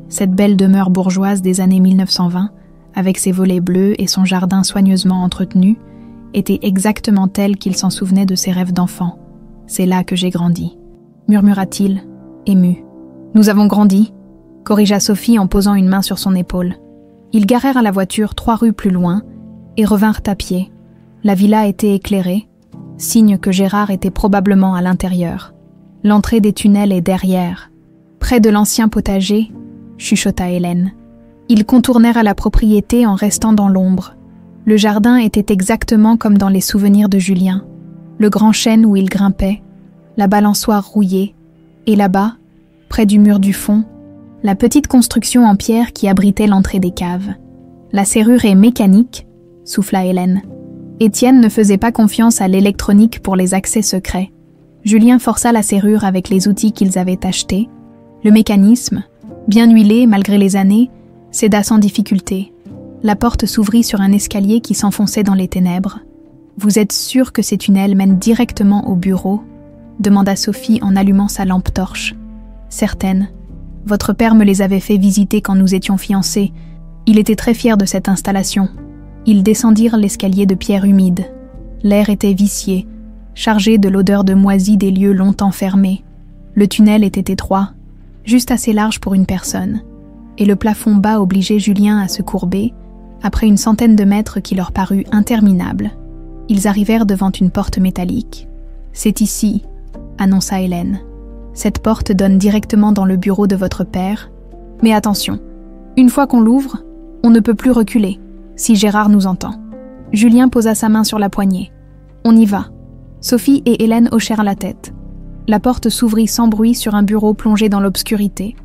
Cette belle demeure bourgeoise des années 1920, avec ses volets bleus et son jardin soigneusement entretenu, était exactement telle qu'il s'en souvenait de ses rêves d'enfant. « C'est là que j'ai grandi », murmura-t-il, ému. « Nous avons grandi », corrigea Sophie en posant une main sur son épaule. Ils garèrent la voiture 3 rues plus loin et revinrent à pied. La villa était éclairée, signe que Gérard était probablement à l'intérieur. L'entrée des tunnels est derrière, près de l'ancien potager, chuchota Hélène. Ils contournèrent à la propriété en restant dans l'ombre. Le jardin était exactement comme dans les souvenirs de Julien. Le grand chêne où il grimpait, la balançoire rouillée, et là-bas, près du mur du fond, la petite construction en pierre qui abritait l'entrée des caves. La serrure est mécanique, souffla Hélène. Étienne ne faisait pas confiance à l'électronique pour les accès secrets. Julien força la serrure avec les outils qu'ils avaient achetés. Le mécanisme, bien huilé malgré les années, céda sans difficulté. La porte s'ouvrit sur un escalier qui s'enfonçait dans les ténèbres. « Vous êtes sûr que ces tunnels mènent directement au bureau ?» demanda Sophie en allumant sa lampe torche. « Certaine. Votre père me les avait fait visiter quand nous étions fiancés. Il était très fier de cette installation. » Ils descendirent l'escalier de pierre humide. L'air était vicié, chargé de l'odeur de moisi des lieux longtemps fermés. Le tunnel était étroit, juste assez large pour une personne, et le plafond bas obligeait Julien à se courber, après une centaine de mètres qui leur parut interminables. Ils arrivèrent devant une porte métallique. « C'est ici », annonça Hélène. Cette porte donne directement dans le bureau de votre père. Mais attention, une fois qu'on l'ouvre, on ne peut plus reculer, si Gérard nous entend. » Julien posa sa main sur la poignée. « On y va. » Sophie et Hélène hochèrent la tête. La porte s'ouvrit sans bruit sur un bureau plongé dans l'obscurité.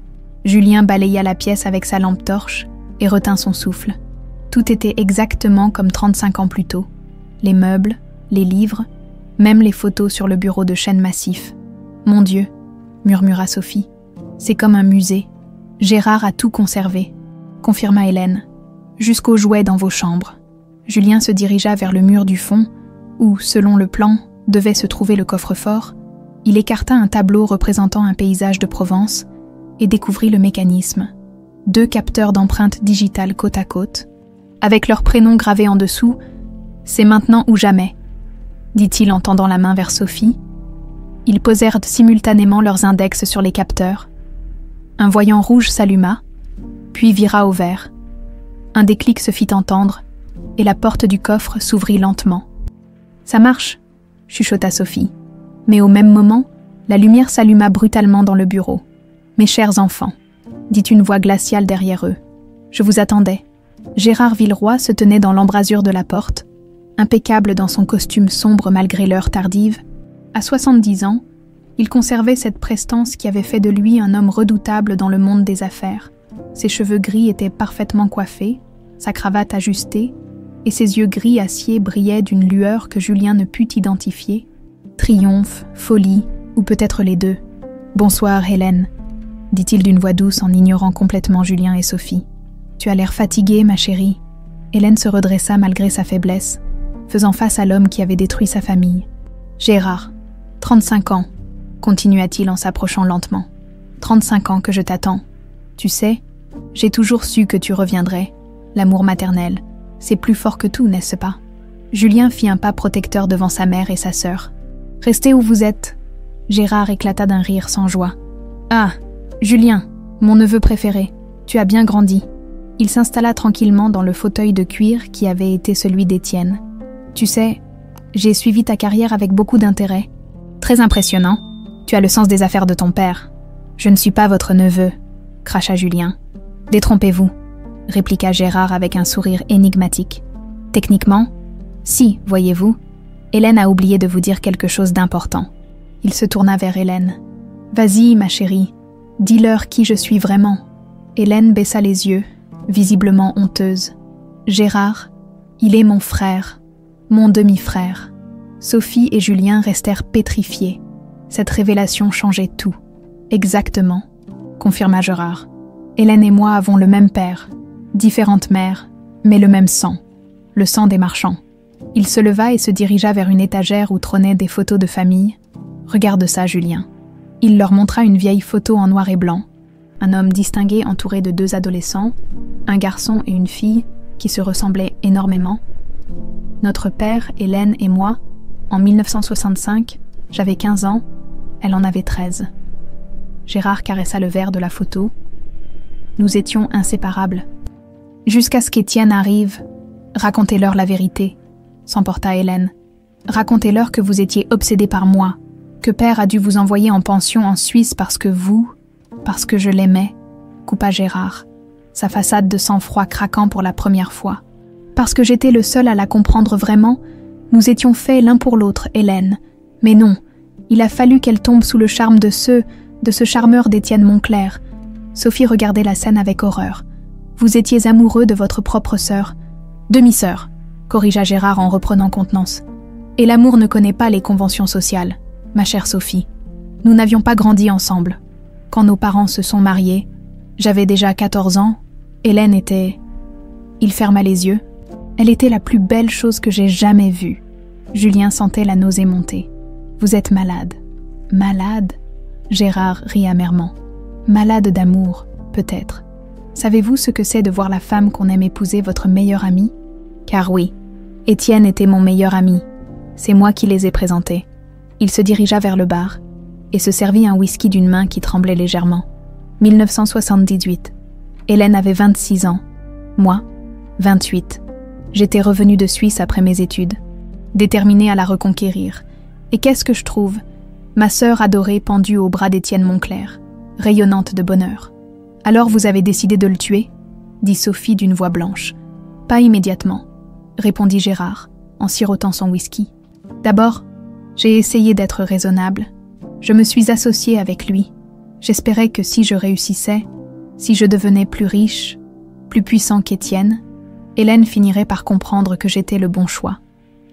Julien balaya la pièce avec sa lampe torche et retint son souffle. Tout était exactement comme 35 ans plus tôt. Les meubles, les livres, même les photos sur le bureau de chêne massif. « Mon Dieu !» murmura Sophie. « C'est comme un musée. Gérard a tout conservé », confirma Hélène. « Jusqu'aux jouets dans vos chambres. » Julien se dirigea vers le mur du fond, où, selon le plan, devait se trouver le coffre-fort. Il écarta un tableau représentant un paysage de Provence et découvrit le mécanisme. 2 capteurs d'empreintes digitales côte à côte, avec leurs prénoms gravés en dessous. « C'est maintenant ou jamais », dit-il en tendant la main vers Sophie. Ils posèrent simultanément leurs index sur les capteurs. Un voyant rouge s'alluma, puis vira au vert. Un déclic se fit entendre, et la porte du coffre s'ouvrit lentement. « Ça marche !» chuchota Sophie. Mais au même moment, la lumière s'alluma brutalement dans le bureau. « Mes chers enfants !» dit une voix glaciale derrière eux. « Je vous attendais. » Gérard Villeroy se tenait dans l'embrasure de la porte, impeccable dans son costume sombre malgré l'heure tardive. À 70 ans, il conservait cette prestance qui avait fait de lui un homme redoutable dans le monde des affaires. Ses cheveux gris étaient parfaitement coiffés, sa cravate ajustée, et ses yeux gris acier brillaient d'une lueur que Julien ne put identifier. Triomphe, folie, ou peut-être les deux. « Bonsoir, Hélène », dit-il d'une voix douce en ignorant complètement Julien et Sophie. « Tu as l'air fatiguée, ma chérie. » Hélène se redressa malgré sa faiblesse, faisant face à l'homme qui avait détruit sa famille. « Gérard, 35 ans, continua-t-il en s'approchant lentement. 35 ans que je t'attends. Tu sais, j'ai toujours su que tu reviendrais. L'amour maternel, c'est plus fort que tout, n'est-ce pas ?» Julien fit un pas protecteur devant sa mère et sa sœur. « Restez où vous êtes. » Gérard éclata d'un rire sans joie. « Ah, Julien, mon neveu préféré, tu as bien grandi. » Il s'installa tranquillement dans le fauteuil de cuir qui avait été celui d'Étienne. « Tu sais, j'ai suivi ta carrière avec beaucoup d'intérêt. Très impressionnant. Tu as le sens des affaires de ton père. Je ne suis pas votre neveu, » cracha Julien. « Détrompez-vous, » répliqua Gérard avec un sourire énigmatique. « Techniquement, si, voyez-vous, Hélène a oublié de vous dire quelque chose d'important. » Il se tourna vers Hélène. « Vas-y, ma chérie, dis-leur qui je suis vraiment. » Hélène baissa les yeux, visiblement honteuse. « Gérard, il est mon frère, mon demi-frère. » Sophie et Julien restèrent pétrifiés. Cette révélation changeait tout. « Exactement, » confirma Gérard. « Hélène et moi avons le même père, différentes mères, mais le même sang, le sang des marchands. » Il se leva et se dirigea vers une étagère où trônaient des photos de famille. « Regarde ça, Julien. » Il leur montra une vieille photo en noir et blanc. Un homme distingué entouré de 2 adolescents, un garçon et une fille qui se ressemblaient énormément. Notre père, Hélène et moi, en 1965, j'avais 15 ans, elle en avait 13. Gérard caressa le verre de la photo. Nous étions inséparables. Jusqu'à ce qu'Étienne arrive, racontez-leur la vérité, s'emporta Hélène. Racontez-leur que vous étiez obsédé par moi, que père a dû vous envoyer en pension en Suisse parce que je l'aimais, coupa Gérard, sa façade de sang-froid craquant pour la première fois. Parce que j'étais le seul à la comprendre vraiment, nous étions faits l'un pour l'autre, Hélène. Mais non, il a fallu qu'elle tombe sous le charme de ce charmeur d'Étienne Monclerc. Sophie regardait la scène avec horreur. Vous étiez amoureux de votre propre sœur. Demi-sœur, corrigea Gérard en reprenant contenance. Et l'amour ne connaît pas les conventions sociales, ma chère Sophie. Nous n'avions pas grandi ensemble. Quand nos parents se sont mariés, j'avais déjà 14 ans, Hélène était... Il ferma les yeux. Elle était la plus belle chose que j'ai jamais vue. Julien sentait la nausée monter. Vous êtes malade. Malade? Gérard rit amèrement. Malade d'amour, peut-être. Savez-vous ce que c'est de voir la femme qu'on aime épouser votre meilleure amie? Car oui, Étienne était mon meilleur ami. C'est moi qui les ai présentés. Il se dirigea vers le bar et se servit un whisky d'une main qui tremblait légèrement. 1978. Hélène avait 26 ans. Moi, 28. J'étais revenue de Suisse après mes études, déterminée à la reconquérir. Et qu'est-ce que je trouve? ma sœur adorée pendue au bras d'Étienne Monclerc, rayonnante de bonheur. « Alors vous avez décidé de le tuer ?» dit Sophie d'une voix blanche. « Pas immédiatement, » répondit Gérard, en sirotant son whisky. « D'abord, j'ai essayé d'être raisonnable. Je me suis associée avec lui. J'espérais que si je réussissais, si je devenais plus riche, plus puissant qu'Étienne, Hélène finirait par comprendre que j'étais le bon choix. »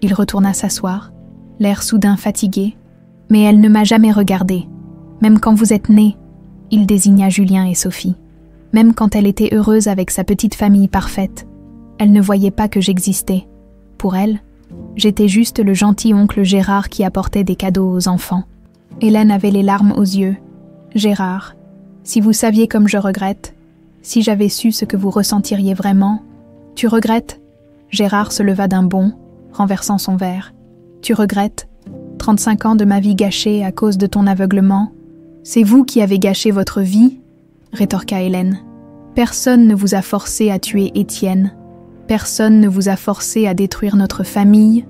Il retourna s'asseoir, l'air soudain fatigué, mais elle ne m'a jamais regardé. Même quand vous êtes nés, il désigna Julien et Sophie. Même quand elle était heureuse avec sa petite famille parfaite, elle ne voyait pas que j'existais. Pour elle, j'étais juste le gentil oncle Gérard qui apportait des cadeaux aux enfants. Hélène avait les larmes aux yeux. « Gérard, si vous saviez comme je regrette, si j'avais su ce que vous ressentiriez vraiment... » « Tu regrettes ?» Gérard se leva d'un bond, renversant son verre. « Tu regrettes 35 ans de ma vie gâchée à cause de ton aveuglement. C'est vous qui avez gâché votre vie ?» rétorqua Hélène. « Personne ne vous a forcé à tuer Étienne. Personne ne vous a forcé à détruire notre famille.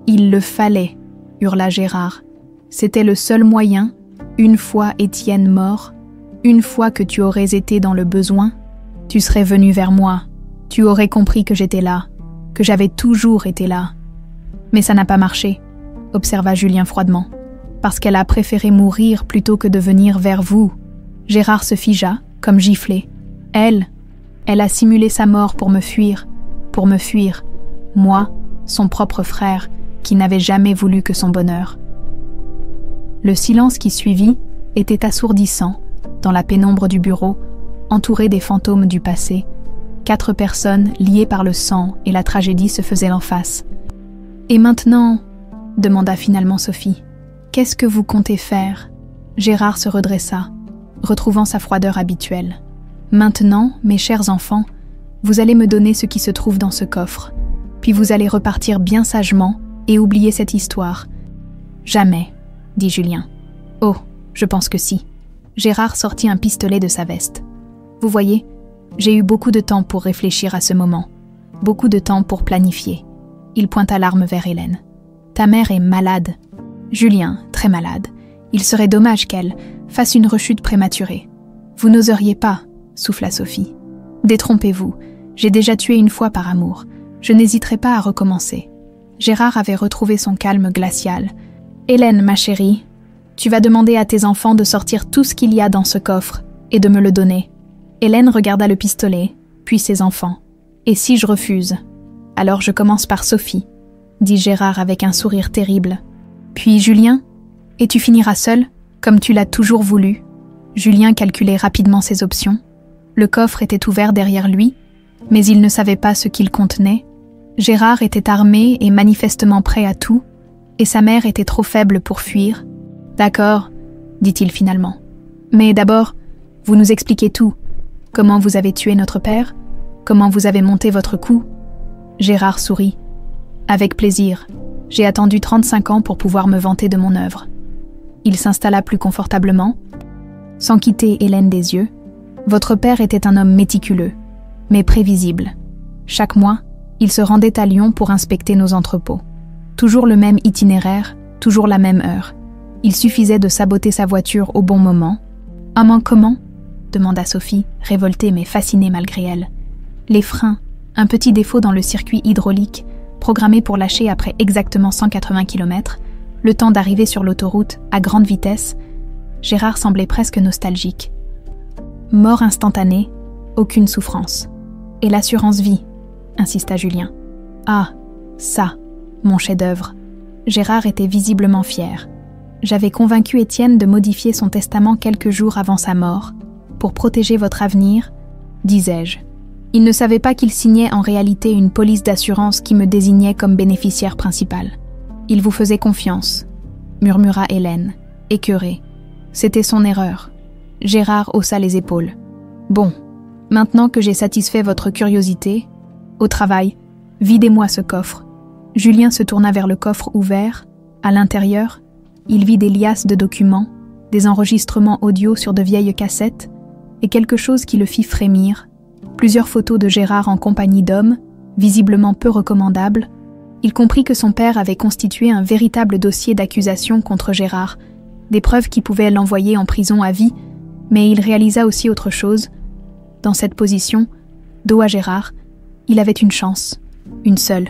Il le fallait, » hurla Gérard. « C'était le seul moyen, une fois Étienne mort, une fois que tu aurais été dans le besoin, tu serais venu vers moi. Tu aurais compris que j'étais là, que j'avais toujours été là. » « Mais ça n'a pas marché, » observa Julien froidement, « parce qu'elle a préféré mourir plutôt que de venir vers vous. » Gérard se figea, comme giflé. « Elle a simulé sa mort pour me fuir, moi, son propre frère, qui n'avait jamais voulu que son bonheur. » Le silence qui suivit était assourdissant, dans la pénombre du bureau, entouré des fantômes du passé. 4 personnes liées par le sang et la tragédie se faisaient en face. « Et maintenant ?» demanda finalement Sophie. « Qu'est-ce que vous comptez faire ?» Gérard se redressa, retrouvant sa froideur habituelle. « Maintenant, mes chers enfants, vous allez me donner ce qui se trouve dans ce coffre, puis vous allez repartir bien sagement et oublier cette histoire. »« Jamais, » dit Julien. « Oh, je pense que si. » Gérard sortit un pistolet de sa veste. « Vous voyez, j'ai eu beaucoup de temps pour réfléchir à ce moment, beaucoup de temps pour planifier. » Il pointa l'arme vers Hélène. « Ta mère est malade. Julien, très malade. Il serait dommage qu'elle fasse une rechute prématurée. »« Vous n'oseriez pas, » souffla Sophie. « Détrompez-vous, j'ai déjà tué une fois par amour. Je n'hésiterai pas à recommencer. » Gérard avait retrouvé son calme glacial. « Hélène, ma chérie, tu vas demander à tes enfants de sortir tout ce qu'il y a dans ce coffre et de me le donner. » Hélène regarda le pistolet, puis ses enfants. « Et si je refuse ? Alors je commence par Sophie, » dit Gérard avec un sourire terrible. « Puis Julien ? Et tu finiras seul, comme tu l'as toujours voulu. » Julien calculait rapidement ses options. Le coffre était ouvert derrière lui, mais il ne savait pas ce qu'il contenait. Gérard était armé et manifestement prêt à tout, et sa mère était trop faible pour fuir. « D'accord, » dit-il finalement. « Mais d'abord, vous nous expliquez tout. Comment vous avez tué notre père ? Comment vous avez monté votre coup ?» Gérard sourit. « Avec plaisir. J'ai attendu 35 ans pour pouvoir me vanter de mon œuvre. » Il s'installa plus confortablement. Sans quitter Hélène des yeux, « Votre père était un homme méticuleux, mais prévisible. Chaque mois, il se rendait à Lyon pour inspecter nos entrepôts. Toujours le même itinéraire, toujours la même heure. Il suffisait de saboter sa voiture au bon moment. »« Comment ?» demanda Sophie, révoltée mais fascinée malgré elle. « Les freins, un petit défaut dans le circuit hydraulique, programmé pour lâcher après exactement 180 km, le temps d'arriver sur l'autoroute à grande vitesse. » Gérard semblait presque nostalgique. « Mort instantanée, aucune souffrance. Et l'assurance vie, » insista Julien. « Ah, ça, mon chef-d'œuvre. » Gérard était visiblement fier. « J'avais convaincu Étienne de modifier son testament quelques jours avant sa mort, pour protéger votre avenir, disais-je. Il ne savait pas qu'il signait en réalité une police d'assurance qui me désignait comme bénéficiaire principal. Il vous faisait confiance, » murmura Hélène, écœurée. C'était son erreur. Gérard haussa les épaules. « Bon, maintenant que j'ai satisfait votre curiosité, au travail, videz-moi ce coffre. » Julien se tourna vers le coffre ouvert. À l'intérieur, il vit des liasses de documents, des enregistrements audio sur de vieilles cassettes, et quelque chose qui le fit frémir. Plusieurs photos de Gérard en compagnie d'hommes, visiblement peu recommandables. Il comprit que son père avait constitué un véritable dossier d'accusation contre Gérard, des preuves qui pouvaient l'envoyer en prison à vie, mais il réalisa aussi autre chose. Dans cette position, dos à Gérard, il avait une chance, une seule.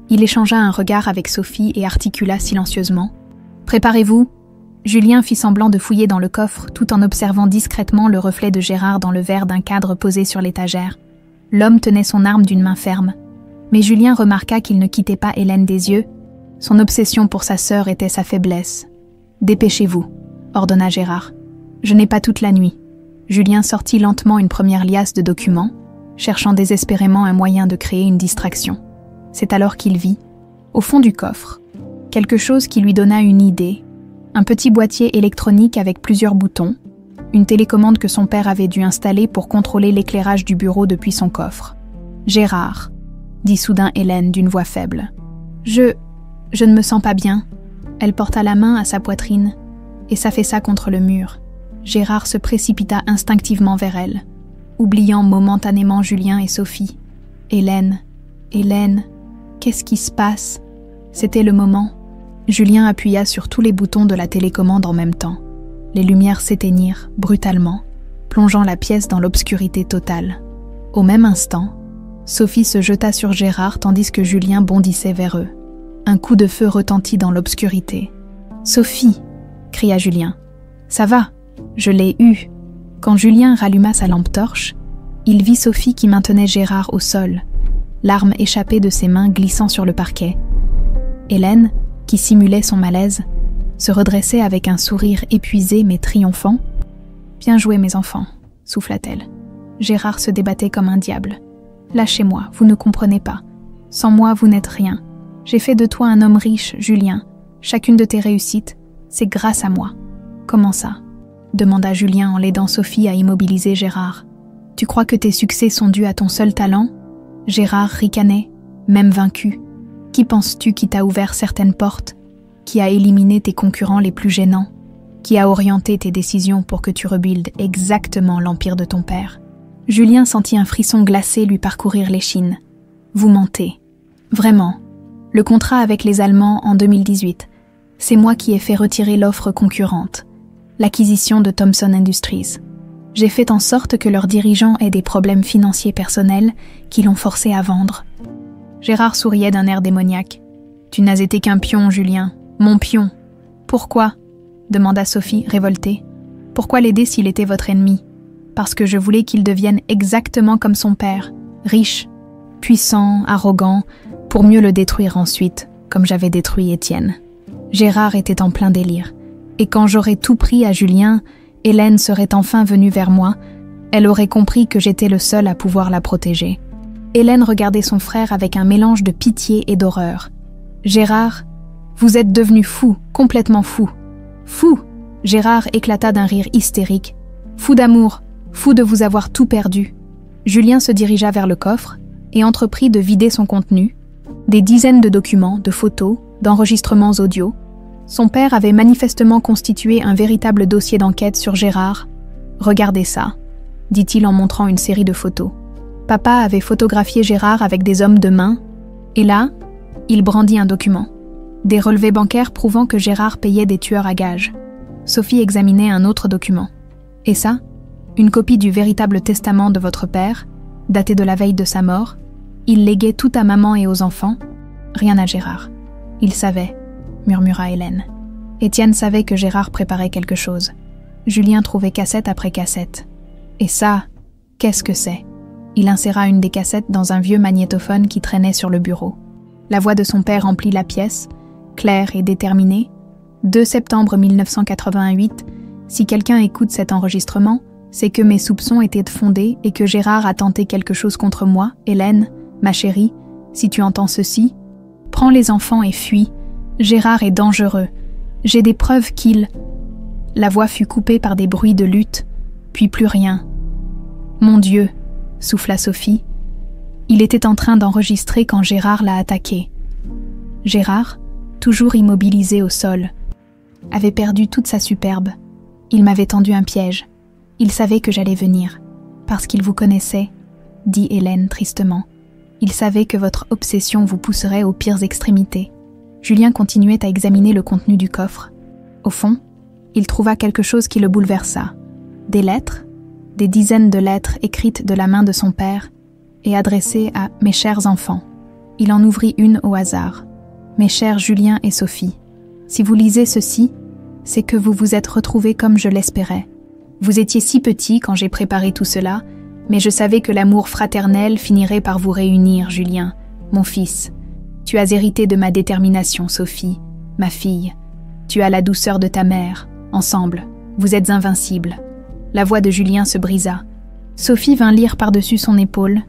Il échangea un regard avec Sophie et articula silencieusement. « Préparez-vous !» Julien fit semblant de fouiller dans le coffre tout en observant discrètement le reflet de Gérard dans le verre d'un cadre posé sur l'étagère. L'homme tenait son arme d'une main ferme. Mais Julien remarqua qu'il ne quittait pas Hélène des yeux. Son obsession pour sa sœur était sa faiblesse. « Dépêchez-vous !» ordonna Gérard. « Je n'ai pas toute la nuit. » Julien sortit lentement une première liasse de documents, cherchant désespérément un moyen de créer une distraction. C'est alors qu'il vit, au fond du coffre, quelque chose qui lui donna une idée. Un petit boîtier électronique avec plusieurs boutons, une télécommande que son père avait dû installer pour contrôler l'éclairage du bureau depuis son coffre. « Gérard !» dit soudain Hélène d'une voix faible. « Je ne me sens pas bien. » Elle porta la main à sa poitrine et s'affaissa contre le mur. Gérard se précipita instinctivement vers elle, oubliant momentanément Julien et Sophie. « Hélène, qu'est-ce qui se passe ?» C'était le moment. Julien appuya sur tous les boutons de la télécommande en même temps. Les lumières s'éteignirent, brutalement, plongeant la pièce dans l'obscurité totale. Au même instant, Sophie se jeta sur Gérard tandis que Julien bondissait vers eux. Un coup de feu retentit dans l'obscurité. « Sophie !» cria Julien. « Ça va, je l'ai eu !» Quand Julien ralluma sa lampe torche, il vit Sophie qui maintenait Gérard au sol, l'arme échappée de ses mains glissant sur le parquet. Hélène, qui simulait son malaise, se redressait avec un sourire épuisé mais triomphant. « Bien joué mes enfants !» souffla-t-elle. Gérard se débattait comme un diable. « Lâchez-moi, vous ne comprenez pas. Sans moi, vous n'êtes rien. J'ai fait de toi un homme riche, Julien. Chacune de tes réussites, c'est grâce à moi. »« Comment ça ?» demanda Julien en l'aidant Sophie à immobiliser Gérard. « Tu crois que tes succès sont dus à ton seul talent ?» Gérard ricanait, même vaincu. « Qui penses-tu qui t'a ouvert certaines portes, qui a éliminé tes concurrents les plus gênants, qui a orienté tes décisions pour que tu rebuildes exactement l'empire de ton père ?» Julien sentit un frisson glacé lui parcourir l'échine. « Vous mentez. Vraiment. Le contrat avec les Allemands en 2018, c'est moi qui ai fait retirer l'offre concurrente, l'acquisition de Thomson Industries. J'ai fait en sorte que leurs dirigeants aient des problèmes financiers personnels qui l'ont forcé à vendre. » Gérard souriait d'un air démoniaque. « Tu n'as été qu'un pion, Julien. Mon pion. »« Pourquoi ?» demanda Sophie, révoltée. « Pourquoi l'aider s'il était votre ennemi ? Parce que je voulais qu'il devienne exactement comme son père, riche, puissant, arrogant, pour mieux le détruire ensuite, comme j'avais détruit Étienne. » Gérard était en plein délire. Et quand j'aurais tout pris à Julien, Hélène serait enfin venue vers moi. Elle aurait compris que j'étais le seul à pouvoir la protéger. Hélène regardait son frère avec un mélange de pitié et d'horreur. « Gérard, vous êtes devenu fou, complètement fou. Fou !» Gérard éclata d'un rire hystérique. « Fou d'amour, fou de vous avoir tout perdu. » Julien se dirigea vers le coffre et entreprit de vider son contenu. Des dizaines de documents, de photos, d'enregistrements audio. Son père avait manifestement constitué un véritable dossier d'enquête sur Gérard. « Regardez ça », dit-il en montrant une série de photos. Papa avait photographié Gérard avec des hommes de main, et là, il brandit un document. Des relevés bancaires prouvant que Gérard payait des tueurs à gages. Sophie examinait un autre document. Et ça, une copie du véritable testament de votre père, daté de la veille de sa mort. Il léguait tout à maman et aux enfants. Rien à Gérard. Il savait, murmura Hélène. Étienne savait que Gérard préparait quelque chose. Julien trouvait cassette après cassette. Et ça, qu'est-ce que c'est ? Il inséra une des cassettes dans un vieux magnétophone qui traînait sur le bureau. La voix de son père remplit la pièce, claire et déterminée. 2 septembre 1988, si quelqu'un écoute cet enregistrement, c'est que mes soupçons étaient fondés et que Gérard a tenté quelque chose contre moi, Hélène, ma chérie, si tu entends ceci, prends les enfants et fuis. Gérard est dangereux. J'ai des preuves qu'il... La voix fut coupée par des bruits de lutte, puis plus rien. Mon Dieu, souffla Sophie. Il était en train d'enregistrer quand Gérard l'a attaqué. Gérard, toujours immobilisé au sol, avait perdu toute sa superbe. Il m'avait tendu un piège. Il savait que j'allais venir, parce qu'il vous connaissait, dit Hélène tristement. Il savait que votre obsession vous pousserait aux pires extrémités. Julien continuait à examiner le contenu du coffre. Au fond, il trouva quelque chose qui le bouleversa. Des lettres, des dizaines de lettres écrites de la main de son père et adressées à « Mes chers enfants ». Il en ouvrit une au hasard. « Mes chers Julien et Sophie, si vous lisez ceci, c'est que vous vous êtes retrouvés comme je l'espérais. Vous étiez si petits quand j'ai préparé tout cela, mais je savais que l'amour fraternel finirait par vous réunir, Julien, mon fils. Tu as hérité de ma détermination, Sophie, ma fille. Tu as la douceur de ta mère. Ensemble, vous êtes invincibles. » La voix de Julien se brisa. Sophie vint lire par-dessus son épaule,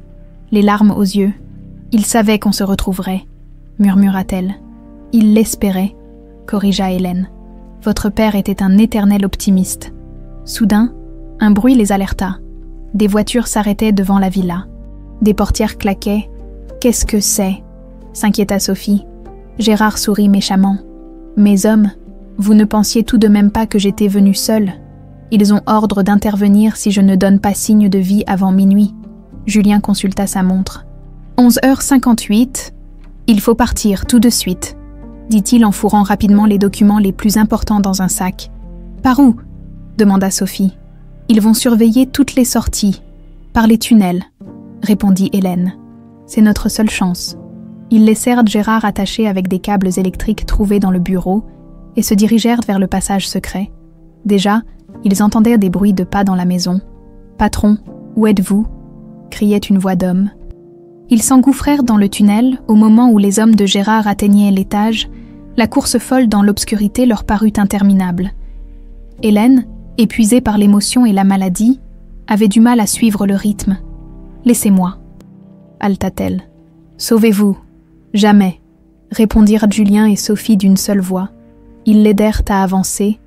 les larmes aux yeux. « Il savait qu'on se retrouverait, » murmura-t-elle. « Il l'espérait, » corrigea Hélène. « Votre père était un éternel optimiste. » Soudain, un bruit les alerta. Des voitures s'arrêtaient devant la villa. Des portières claquaient. « Qu'est-ce que c'est ?» s'inquiéta Sophie. Gérard sourit méchamment. « Mes hommes, vous ne pensiez tout de même pas que j'étais venue seule. Ils ont ordre d'intervenir si je ne donne pas signe de vie avant minuit. » Julien consulta sa montre. « 11h58. Il faut partir tout de suite, » dit-il en fourrant rapidement les documents les plus importants dans un sac. « Par où ?» demanda Sophie. « Ils vont surveiller toutes les sorties, par les tunnels, » répondit Hélène. « C'est notre seule chance. » Ils laissèrent Gérard attaché avec des câbles électriques trouvés dans le bureau et se dirigèrent vers le passage secret. Déjà, ils entendirent des bruits de pas dans la maison. « Patron, où êtes-vous » criait une voix d'homme. Ils s'engouffrèrent dans le tunnel au moment où les hommes de Gérard atteignaient l'étage. La course folle dans l'obscurité leur parut interminable. Hélène, épuisée par l'émotion et la maladie, avait du mal à suivre le rythme. « Laissez-moi » haleta-t-elle. « Sauvez-vous »« Jamais » répondirent Julien et Sophie d'une seule voix. Ils l'aidèrent à avancer,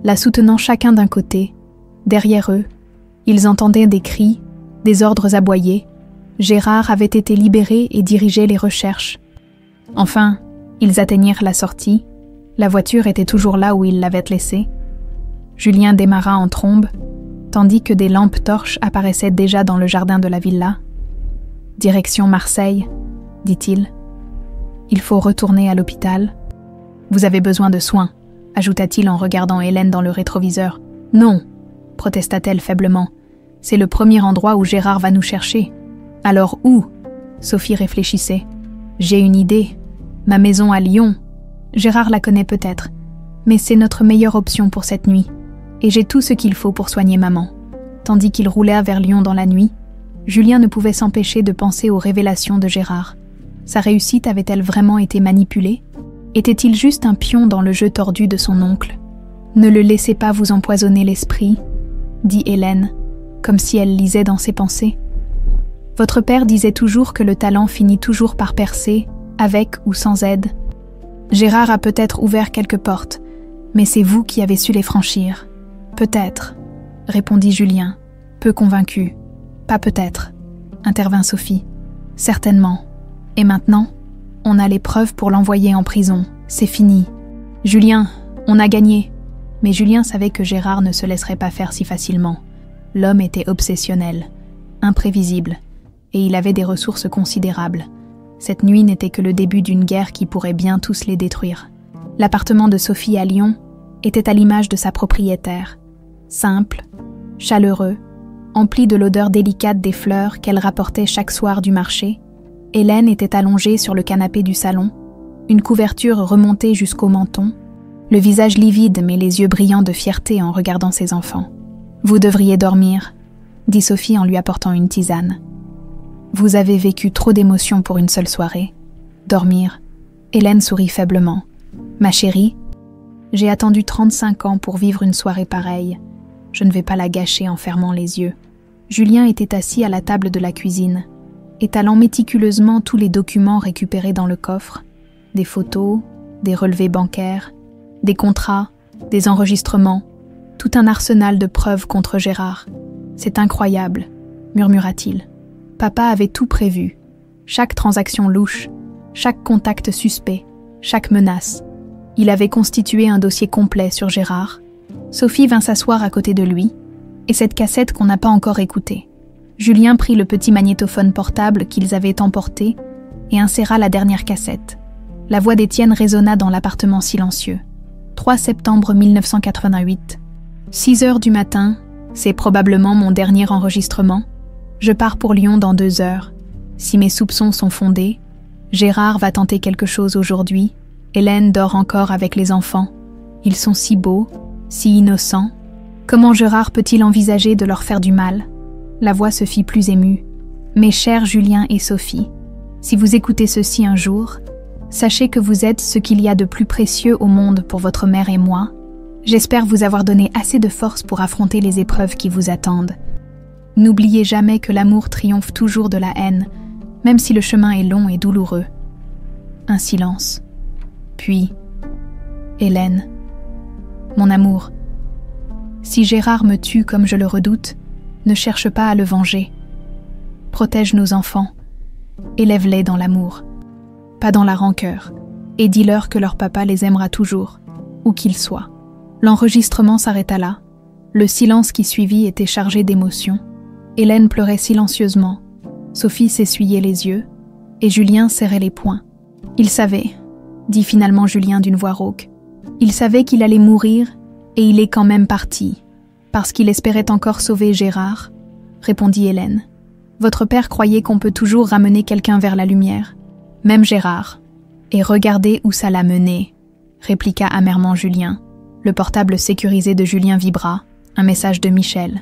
la soutenant chacun d'un côté. Derrière eux, ils entendaient des cris, des ordres aboyés. Gérard avait été libéré et dirigeait les recherches. Enfin, ils atteignirent la sortie. La voiture était toujours là où ils l'avaient laissée. Julien démarra en trombe, tandis que des lampes torches apparaissaient déjà dans le jardin de la villa. « Direction Marseille », dit-il. « Il faut retourner à l'hôpital. »« Vous avez besoin de soins », ajouta-t-il en regardant Hélène dans le rétroviseur. « Non », protesta-t-elle faiblement. « C'est le premier endroit où Gérard va nous chercher. »« Alors où ?» Sophie réfléchissait. « J'ai une idée. Ma maison à Lyon. Gérard la connaît peut-être, mais c'est notre meilleure option pour cette nuit. Et j'ai tout ce qu'il faut pour soigner maman. » Tandis qu'il roulait vers Lyon dans la nuit, Julien ne pouvait s'empêcher de penser aux révélations de Gérard. Sa réussite avait-elle vraiment été manipulée? Était-il juste un pion dans le jeu tordu de son oncle? « Ne le laissez pas vous empoisonner l'esprit, » dit Hélène, comme si elle lisait dans ses pensées. « Votre père disait toujours que le talent finit toujours par percer, avec ou sans aide. Gérard a peut-être ouvert quelques portes, mais c'est vous qui avez su les franchir. »« Peut-être, » répondit Julien, peu convaincu. « Pas peut-être, » intervint Sophie. « Certainement. Et maintenant, on a les preuves pour l'envoyer en prison. C'est fini. Julien, on a gagné. » Mais Julien savait que Gérard ne se laisserait pas faire si facilement. L'homme était obsessionnel, imprévisible, et il avait des ressources considérables. Cette nuit n'était que le début d'une guerre qui pourrait bien tous les détruire. L'appartement de Sophie à Lyon était à l'image de sa propriétaire. Simple, chaleureux, empli de l'odeur délicate des fleurs qu'elle rapportait chaque soir du marché, Hélène était allongée sur le canapé du salon, une couverture remontée jusqu'au menton, le visage livide mais les yeux brillants de fierté en regardant ses enfants. « Vous devriez dormir », dit Sophie en lui apportant une tisane. « Vous avez vécu trop d'émotions pour une seule soirée. Dormir ». Hélène sourit faiblement. « Ma chérie, j'ai attendu 35 ans pour vivre une soirée pareille. Je ne vais pas la gâcher en fermant les yeux. » Julien était assis à la table de la cuisine, étalant méticuleusement tous les documents récupérés dans le coffre, des photos, des relevés bancaires, des contrats, des enregistrements, tout un arsenal de preuves contre Gérard. « C'est incroyable », murmura-t-il. Papa avait tout prévu, chaque transaction louche, chaque contact suspect, chaque menace. Il avait constitué un dossier complet sur Gérard. Sophie vint s'asseoir à côté de lui, et cette cassette qu'on n'a pas encore écoutée. Julien prit le petit magnétophone portable qu'ils avaient emporté et inséra la dernière cassette. La voix d'Étienne résonna dans l'appartement silencieux. « 3 septembre 1988. 6 heures du matin, c'est probablement mon dernier enregistrement. Je pars pour Lyon dans 2 heures. Si mes soupçons sont fondés, Gérard va tenter quelque chose aujourd'hui. Hélène dort encore avec les enfants. Ils sont si beaux, si innocents. Comment Gérard peut-il envisager de leur faire du mal? La voix se fit plus émue. Mes chers Julien et Sophie, si vous écoutez ceci un jour, sachez que vous êtes ce qu'il y a de plus précieux au monde pour votre mère et moi. J'espère vous avoir donné assez de force pour affronter les épreuves qui vous attendent. N'oubliez jamais que l'amour triomphe toujours de la haine, même si le chemin est long et douloureux. Un silence. Puis, Hélène, mon amour, si Gérard me tue comme je le redoute, ne cherche pas à le venger. Protège nos enfants, élève-les dans l'amour, pas dans la rancœur, et dis-leur que leur papa les aimera toujours, où qu'ils soient. L'enregistrement s'arrêta là. Le silence qui suivit était chargé d'émotions. Hélène pleurait silencieusement, Sophie s'essuyait les yeux, et Julien serrait les poings. Il savait, dit finalement Julien d'une voix rauque, il savait qu'il allait mourir, et il est quand même parti, parce qu'il espérait encore sauver Gérard, répondit Hélène. Votre père croyait qu'on peut toujours ramener quelqu'un vers la lumière, même Gérard. Et regardez où ça l'a mené, répliqua amèrement Julien. Le portable sécurisé de Julien vibra, un message de Michel.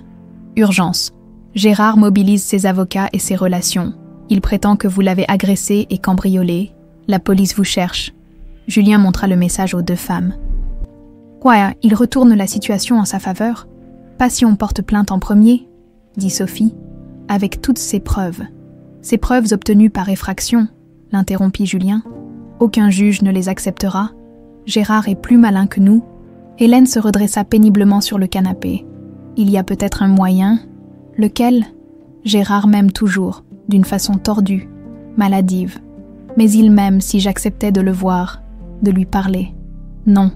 Urgence. Gérard mobilise ses avocats et ses relations. Il prétend que vous l'avez agressé et cambriolé. La police vous cherche. Julien montra le message aux 2 femmes. Quoi, il retourne la situation en sa faveur? Pas si on porte plainte en premier, dit Sophie, avec toutes ces preuves. Ces preuves obtenues par effraction, l'interrompit Julien. Aucun juge ne les acceptera. Gérard est plus malin que nous. Hélène se redressa péniblement sur le canapé. Il y a peut-être un moyen. Lequel? Gérard m'aime toujours, d'une façon tordue, maladive. Mais il m'aime si j'acceptais de le voir, de lui parler. Non,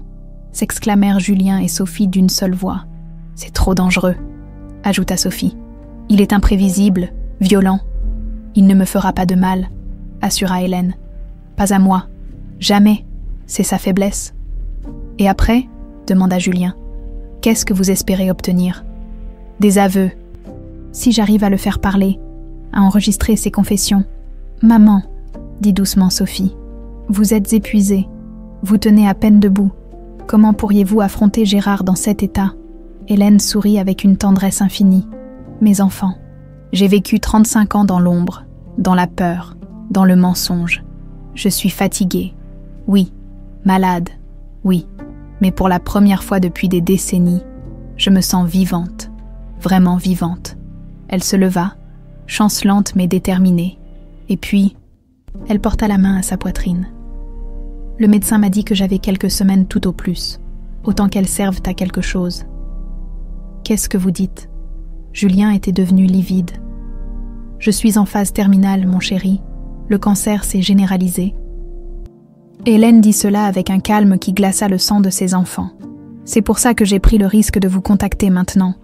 s'exclamèrent Julien et Sophie d'une seule voix. C'est trop dangereux, ajouta Sophie. Il est imprévisible, violent. Il ne me fera pas de mal, assura Hélène. Pas à moi, jamais, c'est sa faiblesse. Et après, demanda Julien, qu'est-ce que vous espérez obtenir? Des aveux. Si j'arrive à le faire parler, à enregistrer ses confessions. Maman, dit doucement Sophie, vous êtes épuisée, vous tenez à peine debout. Comment pourriez-vous affronter Gérard dans cet état? Hélène sourit avec une tendresse infinie. Mes enfants, j'ai vécu 35 ans dans l'ombre, dans la peur, dans le mensonge. Je suis fatiguée, oui, malade, oui, mais pour la première fois depuis des décennies, je me sens vivante, vraiment vivante. Elle se leva, chancelante mais déterminée, et puis, elle porta la main à sa poitrine. Le médecin m'a dit que j'avais quelques semaines tout au plus, autant qu'elles servent à quelque chose. Qu'est-ce que vous dites? Julien était devenu livide. Je suis en phase terminale, mon chéri. Le cancer s'est généralisé. Hélène dit cela avec un calme qui glaça le sang de ses enfants. C'est pour ça que j'ai pris le risque de vous contacter maintenant.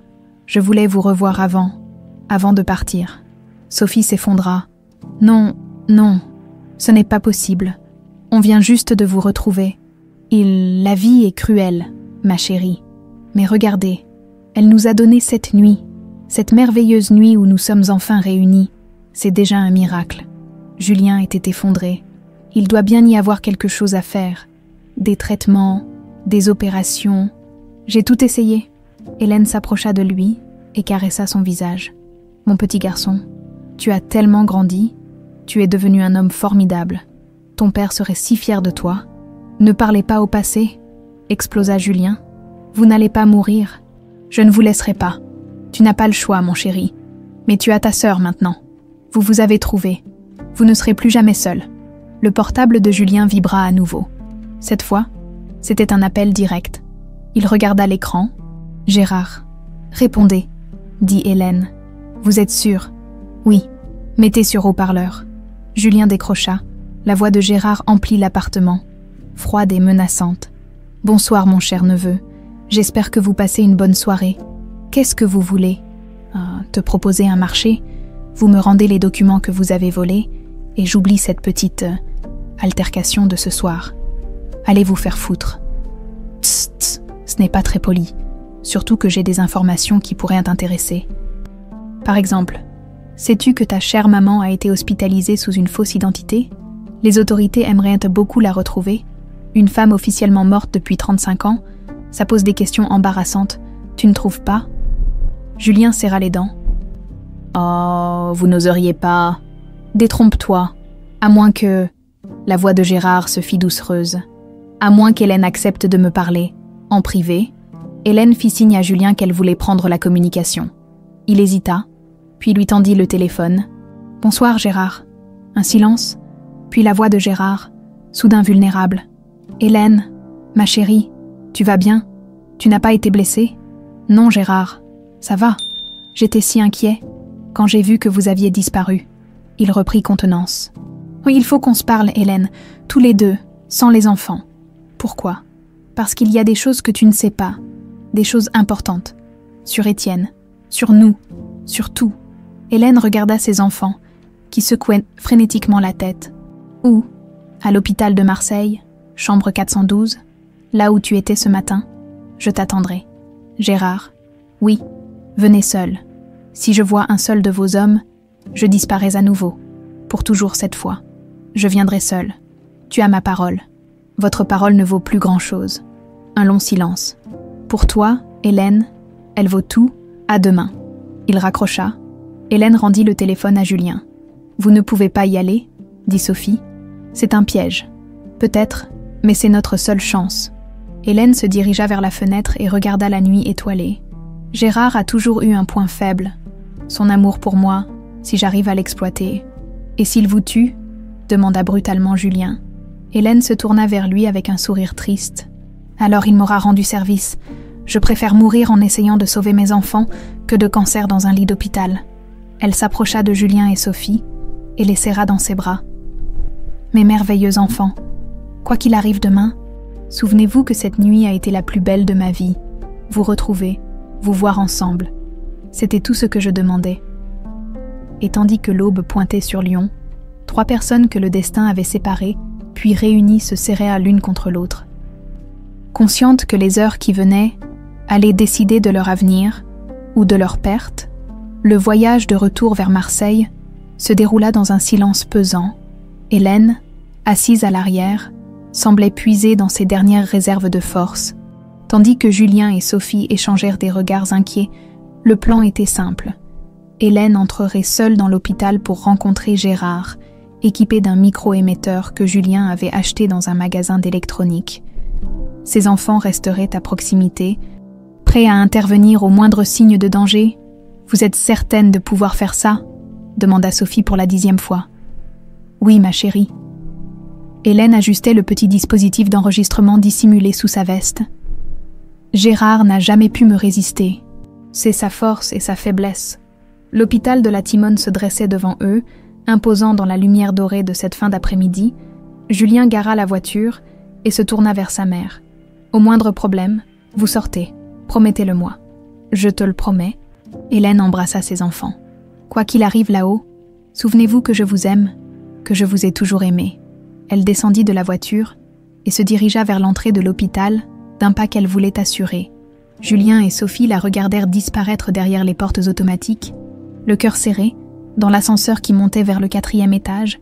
Je voulais vous revoir avant de partir. Sophie s'effondra. Non, non, ce n'est pas possible. On vient juste de vous retrouver. La vie est cruelle, ma chérie. Mais regardez, elle nous a donné cette nuit, cette merveilleuse nuit où nous sommes enfin réunis. C'est déjà un miracle. Julien était effondré. Il doit bien y avoir quelque chose à faire. Des traitements, des opérations. J'ai tout essayé. Hélène s'approcha de lui et caressa son visage. Mon petit garçon, tu as tellement grandi. Tu es devenu un homme formidable. Ton père serait si fier de toi. Ne parlez pas au passé, explosa Julien. Vous n'allez pas mourir. Je ne vous laisserai pas. Tu n'as pas le choix, mon chéri. Mais tu as ta sœur maintenant. Vous vous avez trouvé. Vous ne serez plus jamais seul. Le portable de Julien vibra à nouveau. Cette fois, c'était un appel direct. Il regarda l'écran. « Gérard, répondez, » dit Hélène. « Vous êtes sûr? »« Oui. Mettez sur haut-parleur. » Julien décrocha. La voix de Gérard emplit l'appartement, froide et menaçante. « Bonsoir, mon cher neveu. J'espère que vous passez une bonne soirée. Qu'est-ce que vous voulez? Te proposer un marché? Vous me rendez les documents que vous avez volés et j'oublie cette petite altercation de ce soir. Allez vous faire foutre. » Tss, ce n'est pas très poli, surtout que j'ai des informations qui pourraient t'intéresser. Par exemple, sais-tu que ta chère maman a été hospitalisée sous une fausse identité? Les autorités aimeraient beaucoup la retrouver. Une femme officiellement morte depuis 35 ans, ça pose des questions embarrassantes, tu ne trouves pas? Julien serra les dents. Oh, vous n'oseriez pas. Détrompe-toi, à moins que... La voix de Gérard se fit doucereuse. À moins qu'Hélène accepte de me parler, en privé. Hélène fit signe à Julien qu'elle voulait prendre la communication. Il hésita, puis lui tendit le téléphone. « Bonsoir, Gérard. » Un silence, puis la voix de Gérard, soudain vulnérable. « Hélène, ma chérie, tu vas bien? Tu n'as pas été blessée? »« Non, Gérard. Ça va. J'étais si inquiet quand j'ai vu que vous aviez disparu. » Il reprit contenance. « Oui, il faut qu'on se parle, Hélène, tous les deux, sans les enfants. » Pourquoi? Parce qu'il y a des choses que tu ne sais pas, des choses importantes. Sur Étienne, sur nous, sur tout. Hélène regarda ses enfants, qui secouaient frénétiquement la tête. Où? À l'hôpital de Marseille, chambre 412, là où tu étais ce matin. Je t'attendrai. Gérard. Oui, venez seul. Si je vois un seul de vos hommes, je disparais à nouveau, pour toujours cette fois. Je viendrai seul. Tu as ma parole. Votre parole ne vaut plus grand-chose. Un long silence. Pour toi, Hélène, elle vaut tout, à demain. Il raccrocha. Hélène rendit le téléphone à Julien. Vous ne pouvez pas y aller, dit Sophie. C'est un piège. Peut-être, mais c'est notre seule chance. Hélène se dirigea vers la fenêtre et regarda la nuit étoilée. Gérard a toujours eu un point faible. Son amour pour moi, si j'arrive à l'exploiter. Et s'il vous tue? Demanda brutalement Julien. Hélène se tourna vers lui avec un sourire triste. Alors il m'aura rendu service. Je préfère mourir en essayant de sauver mes enfants que de cancer dans un lit d'hôpital. Elle s'approcha de Julien et Sophie et les serra dans ses bras. Mes merveilleux enfants, quoi qu'il arrive demain, souvenez-vous que cette nuit a été la plus belle de ma vie. Vous retrouver, vous voir ensemble. C'était tout ce que je demandais. Et tandis que l'aube pointait sur Lyon, 3 personnes que le destin avait séparées, puis réunies se serraient l'une contre l'autre. Conscientes que les heures qui venaient allaient décider de leur avenir ou de leur perte, le voyage de retour vers Marseille se déroula dans un silence pesant. Hélène, assise à l'arrière, semblait puiser dans ses dernières réserves de force, tandis que Julien et Sophie échangèrent des regards inquiets. Le plan était simple. Hélène entrerait seule dans l'hôpital pour rencontrer Gérard, équipé d'un micro-émetteur que Julien avait acheté dans un magasin d'électronique. Ses enfants resteraient à proximité, prêts à intervenir au moindre signe de danger. « Vous êtes certaine de pouvoir faire ça ?» demanda Sophie pour la 10e fois. « Oui, ma chérie. » Hélène ajustait le petit dispositif d'enregistrement dissimulé sous sa veste. « Gérard n'a jamais pu me résister. C'est sa force et sa faiblesse. » L'hôpital de la Timone se dressait devant eux, imposant dans la lumière dorée de cette fin d'après-midi. Julien gara la voiture et se tourna vers sa mère. « Au moindre problème, vous sortez. Promettez-le-moi. »« Je te le promets. » Hélène embrassa ses enfants. « Quoi qu'il arrive là-haut, souvenez-vous que je vous aime, que je vous ai toujours aimé. » Elle descendit de la voiture et se dirigea vers l'entrée de l'hôpital d'un pas qu'elle voulait assurer. Julien et Sophie la regardèrent disparaître derrière les portes automatiques. Le cœur serré, dans l'ascenseur qui montait vers le 4e étage,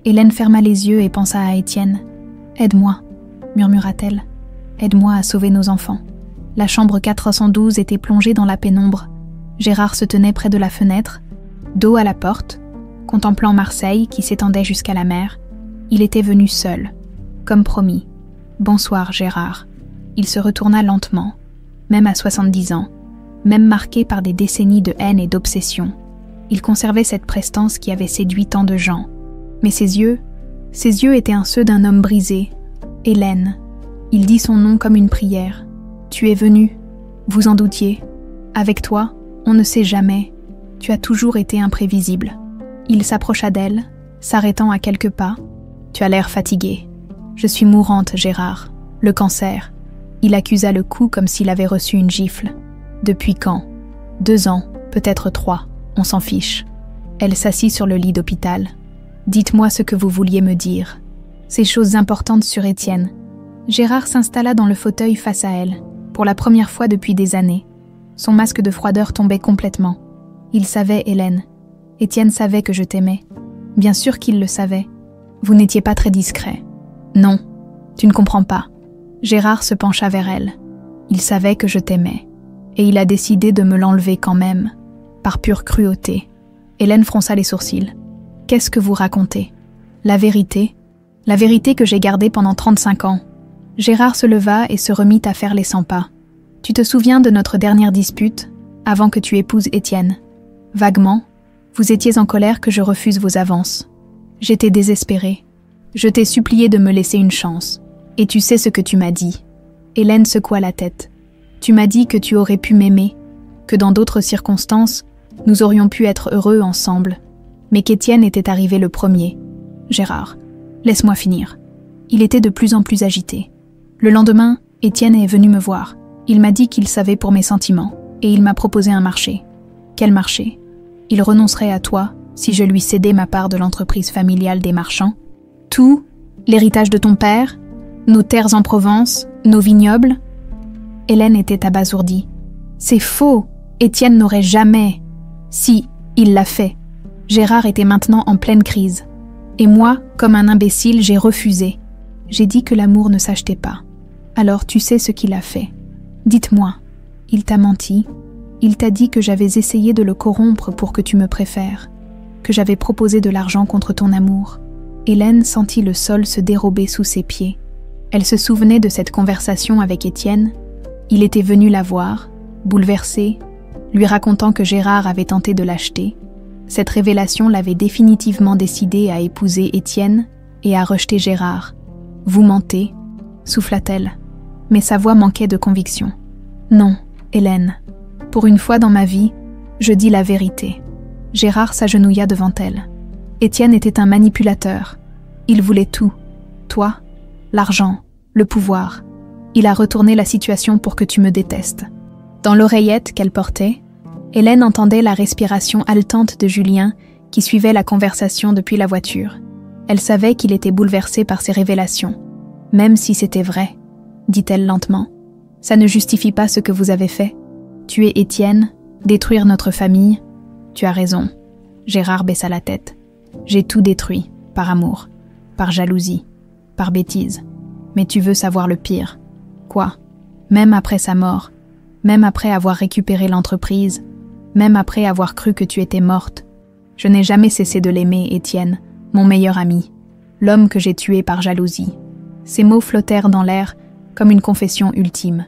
Hélène ferma les yeux et pensa à Étienne. « Aide-moi, » murmura-t-elle. « Aide-moi à sauver nos enfants. » La chambre 412 était plongée dans la pénombre. Gérard se tenait près de la fenêtre, dos à la porte, contemplant Marseille qui s'étendait jusqu'à la mer. Il était venu seul, comme promis. « Bonsoir, Gérard. » Il se retourna lentement, même à 70 ans, même marqué par des décennies de haine et d'obsession. Il conservait cette prestance qui avait séduit tant de gens. Mais ses yeux étaient ceux d'un homme brisé. Hélène. Il dit son nom comme une prière. « Tu es venue. Vous en doutiez. Avec toi, on ne sait jamais. Tu as toujours été imprévisible. » Il s'approcha d'elle, s'arrêtant à quelques pas. « Tu as l'air fatigué. »« Je suis mourante, Gérard. Le cancer. » Il accusa le cou comme s'il avait reçu une gifle. « Depuis quand ? 2 ans, peut-être 3. On s'en fiche. » Elle s'assit sur le lit d'hôpital. « Dites-moi ce que vous vouliez me dire. Ces choses importantes sur Étienne. Gérard s'installa dans le fauteuil face à elle, pour la première fois depuis des années. Son masque de froideur tombait complètement. Il savait, Hélène. Étienne savait que je t'aimais. Bien sûr qu'il le savait. Vous n'étiez pas très discret. Non, tu ne comprends pas. Gérard se pencha vers elle. Il savait que je t'aimais. Et il a décidé de me l'enlever quand même, par pure cruauté. Hélène fronça les sourcils. Qu'est-ce que vous racontez? La vérité que j'ai gardée pendant 35 ans. Gérard se leva et se remit à faire les 100 pas. Tu te souviens de notre dernière dispute, avant que tu épouses Étienne? Vaguement, vous étiez en colère que je refuse vos avances. J'étais désespérée. Je t'ai supplié de me laisser une chance. Et tu sais ce que tu m'as dit. Hélène secoua la tête. Tu m'as dit que tu aurais pu m'aimer, que dans d'autres circonstances, nous aurions pu être heureux ensemble, mais qu'Étienne était arrivé le premier. Gérard, laisse-moi finir. Il était de plus en plus agité. Le lendemain, Étienne est venu me voir. Il m'a dit qu'il savait pour mes sentiments, et il m'a proposé un marché. Quel marché? Il renoncerait à toi si je lui cédais ma part de l'entreprise familiale des marchands. Tout, l'héritage de ton père, nos terres en Provence, nos vignobles. Hélène était abasourdie. C'est faux, Étienne n'aurait jamais. Si, il l'a fait. Gérard était maintenant en pleine crise. Et moi, comme un imbécile, j'ai refusé. J'ai dit que l'amour ne s'achetait pas. Alors tu sais ce qu'il a fait. Dites-moi, il t'a menti. Il t'a dit que j'avais essayé de le corrompre pour que tu me préfères, que j'avais proposé de l'argent contre ton amour. Hélène sentit le sol se dérober sous ses pieds. Elle se souvenait de cette conversation avec Étienne. Il était venu la voir, bouleversé, lui racontant que Gérard avait tenté de l'acheter. Cette révélation l'avait définitivement décidée à épouser Étienne et à rejeter Gérard. « Vous mentez » souffla-t-elle, mais sa voix manquait de conviction. « Non, Hélène. Pour une fois dans ma vie, je dis la vérité. » Gérard s'agenouilla devant elle. Étienne était un manipulateur. Il voulait tout. Toi, l'argent, le pouvoir. Il a retourné la situation pour que tu me détestes. Dans l'oreillette qu'elle portait, Hélène entendait la respiration haletante de Julien qui suivait la conversation depuis la voiture. Elle savait qu'il était bouleversé par ces révélations. « Même si c'était vrai, » dit-elle lentement, « ça ne justifie pas ce que vous avez fait. Tuer Étienne, détruire notre famille. Tu as raison. » Gérard baissa la tête. « J'ai tout détruit, par amour, par jalousie, par bêtise. Mais tu veux savoir le pire. Quoi? Même après sa mort, même après avoir récupéré l'entreprise, même après avoir cru que tu étais morte, je n'ai jamais cessé de l'aimer, Étienne, mon meilleur ami, l'homme que j'ai tué par jalousie. » Ces mots flottèrent dans l'air comme une confession ultime.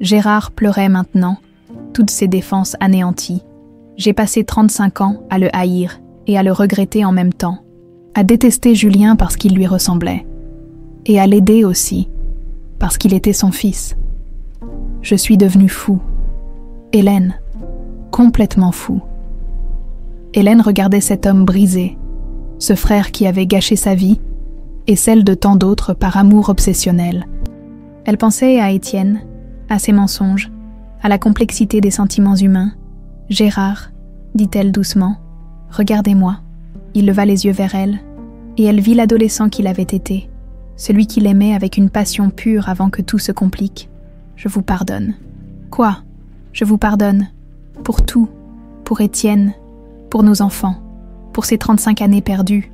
Gérard pleurait maintenant, toutes ses défenses anéanties. J'ai passé 35 ans à le haïr et à le regretter en même temps, à détester Julien parce qu'il lui ressemblait, et à l'aider aussi, parce qu'il était son fils. Je suis devenu fou. Hélène, complètement fou. Hélène regardait cet homme brisé, ce frère qui avait gâché sa vie, et celle de tant d'autres par amour obsessionnel. Elle pensait à Étienne, à ses mensonges, à la complexité des sentiments humains. « Gérard, » dit-elle doucement, « regardez-moi. » Il leva les yeux vers elle, et elle vit l'adolescent qu'il avait été, celui qu'il aimait avec une passion pure avant que tout se complique. « Je vous pardonne. »« Quoi? Je vous pardonne. Pour tout. Pour Étienne. Pour nos enfants. Pour ces 35 années perdues. »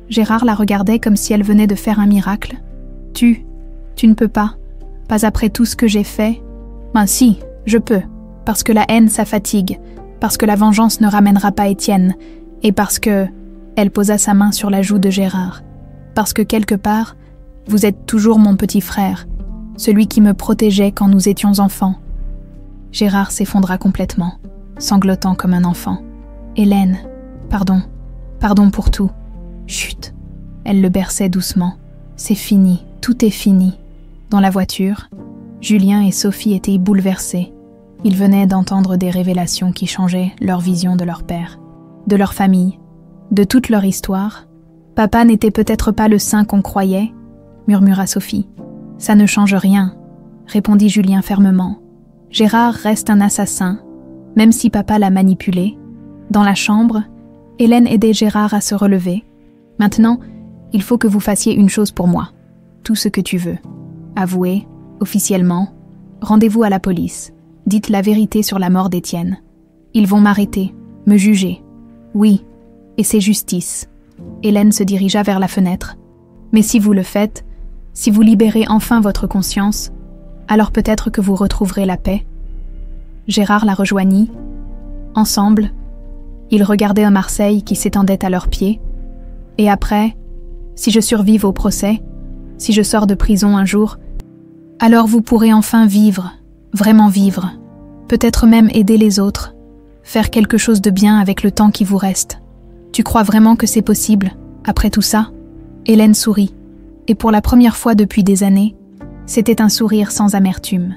Gérard la regardait comme si elle venait de faire un miracle. « Tu ne peux pas. Pas après tout ce que j'ai fait. »« Ben si, je peux. Parce que la haine, ça fatigue. Parce que la vengeance ne ramènera pas Étienne. Et parce que... » Elle posa sa main sur la joue de Gérard. « Parce que quelque part, vous êtes toujours mon petit frère. Celui qui me protégeait quand nous étions enfants. » Gérard s'effondra complètement, sanglotant comme un enfant. « Hélène, pardon. Pardon pour tout. » Chut. Elle le berçait doucement. C'est fini, tout est fini. Dans la voiture, Julien et Sophie étaient bouleversés. Ils venaient d'entendre des révélations qui changeaient leur vision de leur père, de leur famille, de toute leur histoire. Papa n'était peut-être pas le saint qu'on croyait, murmura Sophie. Ça ne change rien, répondit Julien fermement. Gérard reste un assassin, même si papa l'a manipulé. Dans la chambre, Hélène aidait Gérard à se relever. Maintenant, il faut que vous fassiez une chose pour moi. Tout ce que tu veux. Avouez, officiellement, rendez-vous à la police. Dites la vérité sur la mort d'Étienne. Ils vont m'arrêter, me juger. Oui, et c'est justice. Hélène se dirigea vers la fenêtre. Mais si vous le faites, si vous libérez enfin votre conscience, alors peut-être que vous retrouverez la paix. Gérard la rejoignit. Ensemble, ils regardaient un Marseille qui s'étendait à leurs pieds. Et après, si je survive au procès, si je sors de prison un jour, alors vous pourrez enfin vivre, vraiment vivre, peut-être même aider les autres, faire quelque chose de bien avec le temps qui vous reste. Tu crois vraiment que c'est possible, après tout ça ? Hélène sourit, et pour la première fois depuis des années, c'était un sourire sans amertume.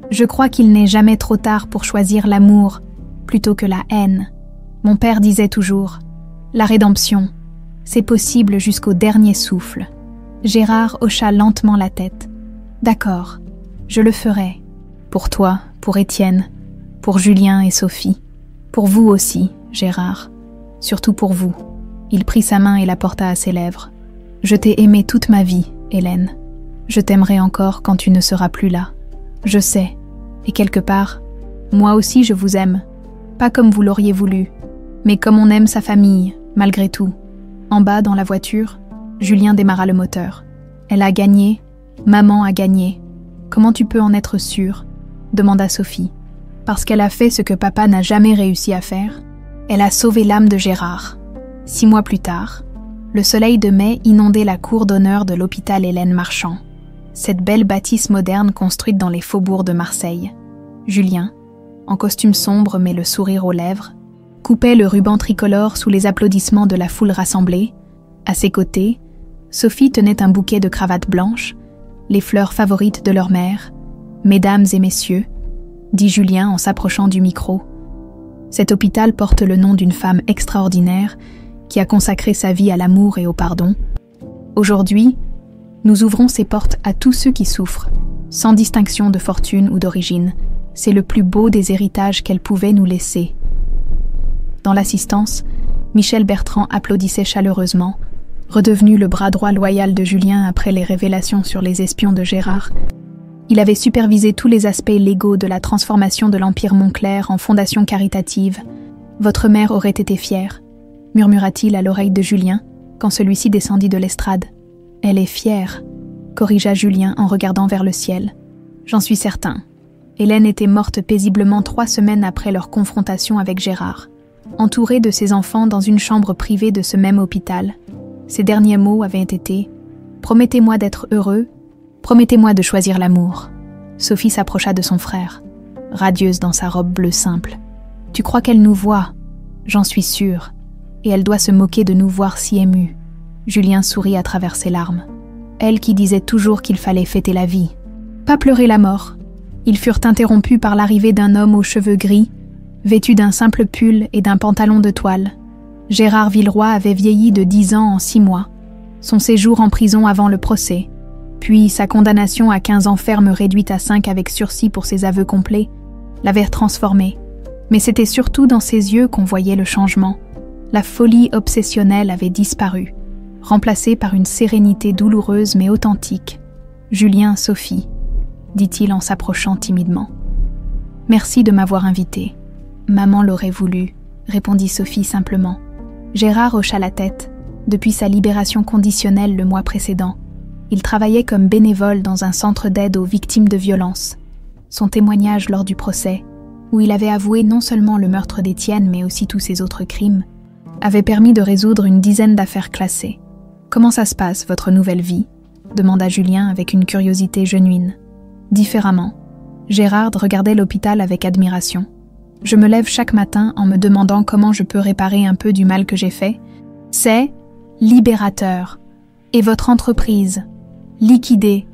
Je crois qu'il n'est jamais trop tard pour choisir l'amour plutôt que la haine. Mon père disait toujours, la rédemption, c'est possible jusqu'au dernier souffle. Gérard hocha lentement la tête. D'accord, je le ferai. Pour toi, pour Étienne, pour Julien et Sophie. Pour vous aussi, Gérard. Surtout pour vous. Il prit sa main et la porta à ses lèvres. Je t'ai aimée toute ma vie, Hélène. Je t'aimerai encore quand tu ne seras plus là. Je sais. Et quelque part, moi aussi je vous aime. Pas comme vous l'auriez voulu, mais comme on aime sa famille, malgré tout. En bas, dans la voiture, Julien démarra le moteur. Elle a gagné, maman a gagné. Comment tu peux en être sûre ? Demanda Sophie. Parce qu'elle a fait ce que papa n'a jamais réussi à faire. Elle a sauvé l'âme de Gérard. 6 mois plus tard, le soleil de mai inondait la cour d'honneur de l'hôpital Hélène Marchand, cette belle bâtisse moderne construite dans les faubourgs de Marseille. Julien, en costume sombre mais le sourire aux lèvres, coupait le ruban tricolore sous les applaudissements de la foule rassemblée. À ses côtés, Sophie tenait un bouquet de cravates blanches, les fleurs favorites de leur mère. « Mesdames et messieurs », dit Julien en s'approchant du micro. Cet hôpital porte le nom d'une femme extraordinaire qui a consacré sa vie à l'amour et au pardon. Aujourd'hui, nous ouvrons ses portes à tous ceux qui souffrent, sans distinction de fortune ou d'origine. C'est le plus beau des héritages qu'elle pouvait nous laisser. Dans l'assistance, Michel Bertrand applaudissait chaleureusement, redevenu le bras droit loyal de Julien après les révélations sur les espions de Gérard. Il avait supervisé tous les aspects légaux de la transformation de l'Empire Montclair en fondation caritative. « Votre mère aurait été fière », murmura-t-il à l'oreille de Julien quand celui-ci descendit de l'estrade. « Elle est fière », corrigea Julien en regardant vers le ciel. « J'en suis certain. Hélène était morte paisiblement 3 semaines après leur confrontation avec Gérard, entourée de ses enfants dans une chambre privée de ce même hôpital. Ses derniers mots avaient été « Promettez-moi d'être heureux, promettez-moi de choisir l'amour. » Sophie s'approcha de son frère, radieuse dans sa robe bleue simple. « Tu crois qu'elle nous voit ? J'en suis sûre. Et elle doit se moquer de nous voir si émus. » Julien sourit à travers ses larmes. Elle qui disait toujours qu'il fallait fêter la vie. Pas pleurer la mort. Ils furent interrompus par l'arrivée d'un homme aux cheveux gris, vêtu d'un simple pull et d'un pantalon de toile. Gérard Villeroy avait vieilli de 10 ans en 6 mois. Son séjour en prison avant le procès, puis sa condamnation à 15 ans ferme réduite à 5 avec sursis pour ses aveux complets, l'avait transformé. Mais c'était surtout dans ses yeux qu'on voyait le changement. La folie obsessionnelle avait disparu, remplacée par une sérénité douloureuse mais authentique. « Julien, Sophie », dit-il en s'approchant timidement. « Merci de m'avoir invité. Maman l'aurait voulu », répondit Sophie simplement. Gérard hocha la tête. Depuis sa libération conditionnelle le mois précédent, il travaillait comme bénévole dans un centre d'aide aux victimes de violences. Son témoignage lors du procès, où il avait avoué non seulement le meurtre d'Étienne mais aussi tous ses autres crimes, avait permis de résoudre une dizaine d'affaires classées. « Comment ça se passe, votre nouvelle vie ?» demanda Julien avec une curiosité genuine. Différemment, Gérard regardait l'hôpital avec admiration. « Je me lève chaque matin en me demandant comment je peux réparer un peu du mal que j'ai fait. C'est libérateur. Et votre entreprise, liquidée,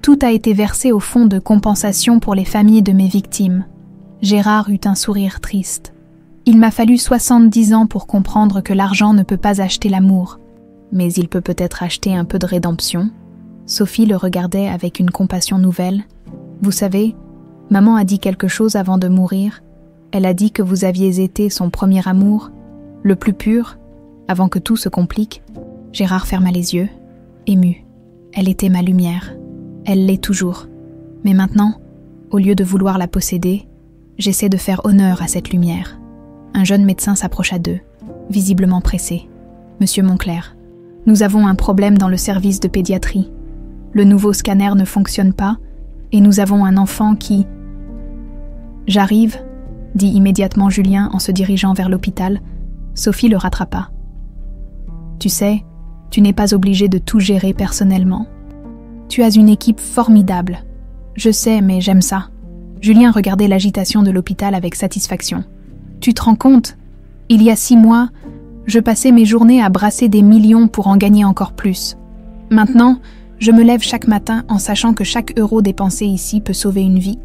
tout a été versé au fonds de compensation pour les familles de mes victimes. » Gérard eut un sourire triste. « Il m'a fallu 70 ans pour comprendre que l'argent ne peut pas acheter l'amour. Mais il peut peut-être acheter un peu de rédemption. » Sophie le regardait avec une compassion nouvelle. « Vous savez, maman a dit quelque chose avant de mourir. Elle a dit que vous aviez été son premier amour, le plus pur, avant que tout se complique. » Gérard ferma les yeux, ému. « Elle était ma lumière. Elle l'est toujours. Mais maintenant, au lieu de vouloir la posséder, j'essaie de faire honneur à cette lumière. Un jeune médecin s'approcha d'eux, visiblement pressé. « Monsieur Moncler, nous avons un problème dans le service de pédiatrie. Le nouveau scanner ne fonctionne pas et nous avons un enfant qui... » « J'arrive, » dit immédiatement Julien en se dirigeant vers l'hôpital. Sophie le rattrapa. « Tu sais, tu n'es pas obligé de tout gérer personnellement. Tu as une équipe formidable. Je sais, mais j'aime ça. » Julien regardait l'agitation de l'hôpital avec satisfaction. « Tu te rends compte? Il y a 6 mois, je passais mes journées à brasser des millions pour en gagner encore plus. Maintenant, je me lève chaque matin en sachant que chaque euro dépensé ici peut sauver une vie.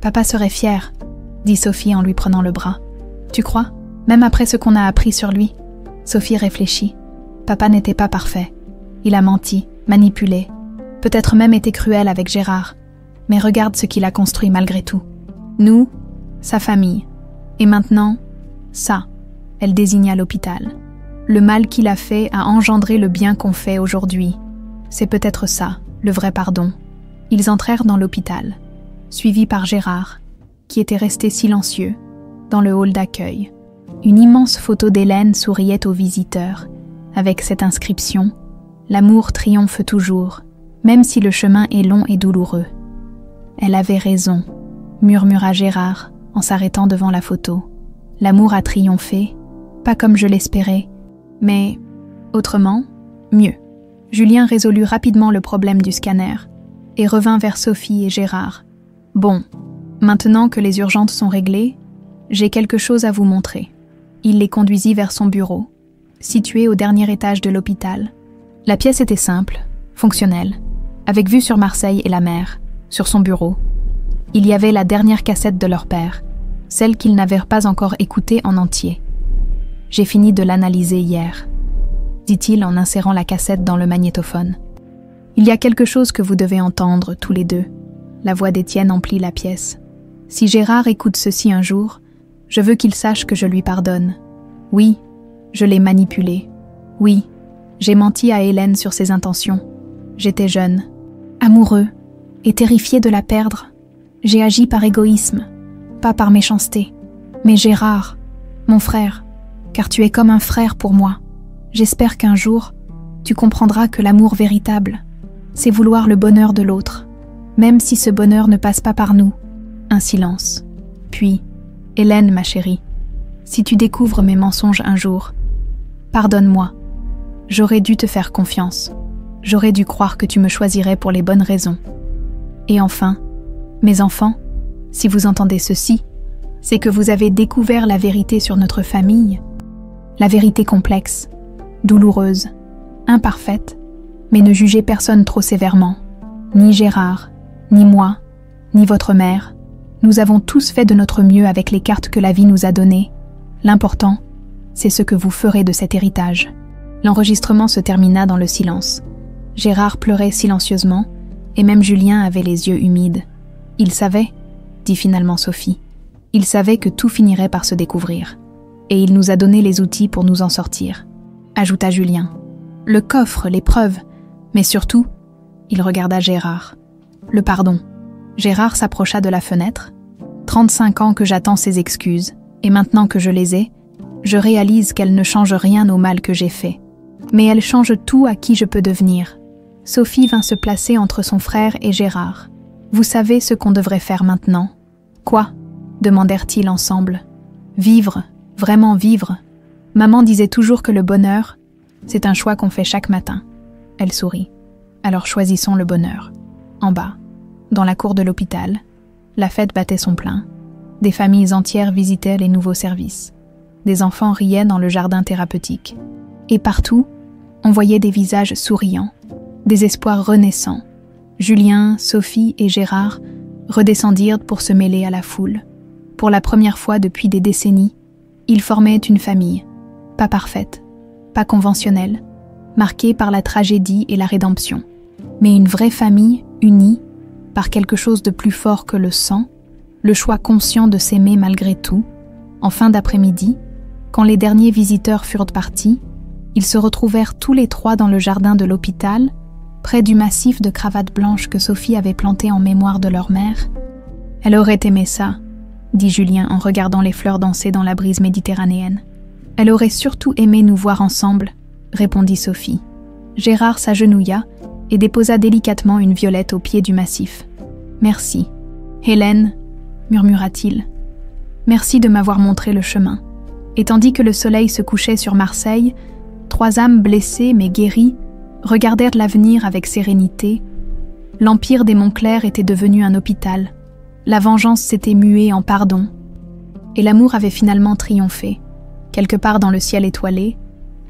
Papa serait fier, » dit Sophie en lui prenant le bras. « Tu crois? Même après ce qu'on a appris sur lui ?» Sophie réfléchit. Papa n'était pas parfait. Il a menti, manipulé, peut-être même été cruel avec Gérard. Mais regarde ce qu'il a construit malgré tout. Nous, sa famille. Et maintenant, ça, elle désigna l'hôpital. Le mal qu'il a fait a engendré le bien qu'on fait aujourd'hui. C'est peut-être ça, le vrai pardon. Ils entrèrent dans l'hôpital, suivis par Gérard, qui était resté silencieux, dans le hall d'accueil. Une immense photo d'Hélène souriait aux visiteurs, avec cette inscription « L'amour triomphe toujours, même si le chemin est long et douloureux. » Elle avait raison, murmura Gérard en s'arrêtant devant la photo. L'amour a triomphé, pas comme je l'espérais, mais autrement, mieux. Julien résolut rapidement le problème du scanner et revint vers Sophie et Gérard. « Bon, maintenant que les urgences sont réglées, j'ai quelque chose à vous montrer. » Il les conduisit vers son bureau, situé au dernier étage de l'hôpital. La pièce était simple, fonctionnelle, avec vue sur Marseille et la mer. Sur son bureau, il y avait la dernière cassette de leur père, celle qu'ils n'avaient pas encore écoutée en entier. « J'ai fini de l'analyser hier, » dit-il en insérant la cassette dans le magnétophone. « Il y a quelque chose que vous devez entendre, tous les deux. » La voix d'Étienne emplit la pièce. « Si Gérard écoute ceci un jour, je veux qu'il sache que je lui pardonne. Oui, je l'ai manipulé. Oui, j'ai menti à Hélène sur ses intentions. J'étais jeune, amoureux, et terrifié de la perdre. J'ai agi par égoïsme, pas par méchanceté. Mais Gérard, mon frère, car tu es comme un frère pour moi, j'espère qu'un jour, tu comprendras que l'amour véritable, c'est vouloir le bonheur de l'autre, même si ce bonheur ne passe pas par nous. » Un silence. Puis, « Hélène, ma chérie, si tu découvres mes mensonges un jour, pardonne-moi. J'aurais dû te faire confiance. J'aurais dû croire que tu me choisirais pour les bonnes raisons. Et enfin, mes enfants, si vous entendez ceci, c'est que vous avez découvert la vérité sur notre famille, la vérité complexe, douloureuse, imparfaite, mais ne jugez personne trop sévèrement, ni Gérard, ni moi, ni votre mère. Nous avons tous fait de notre mieux avec les cartes que la vie nous a données. L'important, c'est ce que vous ferez de cet héritage. » L'enregistrement se termina dans le silence. Gérard pleurait silencieusement, et même Julien avait les yeux humides. « Il savait, » dit finalement Sophie. « Il savait que tout finirait par se découvrir. Et il nous a donné les outils pour nous en sortir. » Ajouta Julien. « Le coffre, les preuves, mais surtout, » il regarda Gérard. « Le pardon. » Gérard s'approcha de la fenêtre. « 35 ans que j'attends ces excuses, et maintenant que je les ai, je réalise qu'elles ne changent rien au mal que j'ai fait. Mais elles changent tout à qui je peux devenir. » Sophie vint se placer entre son frère et Gérard. « Vous savez ce qu'on devrait faire maintenant. »« Quoi ?» demandèrent-ils ensemble. « Vivre, vraiment vivre. Maman disait toujours que le bonheur, c'est un choix qu'on fait chaque matin. » Elle sourit. « Alors choisissons le bonheur. » En bas, dans la cour de l'hôpital, la fête battait son plein. Des familles entières visitaient les nouveaux services. Des enfants riaient dans le jardin thérapeutique. Et partout, on voyait des visages souriants, des espoirs renaissants. Julien, Sophie et Gérard redescendirent pour se mêler à la foule. Pour la première fois depuis des décennies, ils formaient une famille, pas parfaite, pas conventionnelle, marquée par la tragédie et la rédemption, mais une vraie famille unie par quelque chose de plus fort que le sang, le choix conscient de s'aimer malgré tout. En fin d'après-midi, quand les derniers visiteurs furent partis, ils se retrouvèrent tous les trois dans le jardin de l'hôpital, près du massif de cravates blanches que Sophie avait planté en mémoire de leur mère. « Elle aurait aimé ça », dit Julien en regardant les fleurs danser dans la brise méditerranéenne. « Elle aurait surtout aimé nous voir ensemble », répondit Sophie. Gérard s'agenouilla et déposa délicatement une violette au pied du massif. « Merci. Hélène, » murmura-t-il. « Merci de m'avoir montré le chemin. » Et tandis que le soleil se couchait sur Marseille, 3 âmes blessées mais guéries regardèrent l'avenir avec sérénité. L'empire des Montclair était devenu un hôpital. La vengeance s'était muée en pardon. Et l'amour avait finalement triomphé. Quelque part dans le ciel étoilé,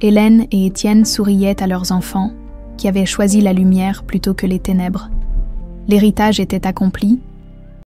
Hélène et Étienne souriaient à leurs enfants, qui avaient choisi la lumière plutôt que les ténèbres. L'héritage était accompli,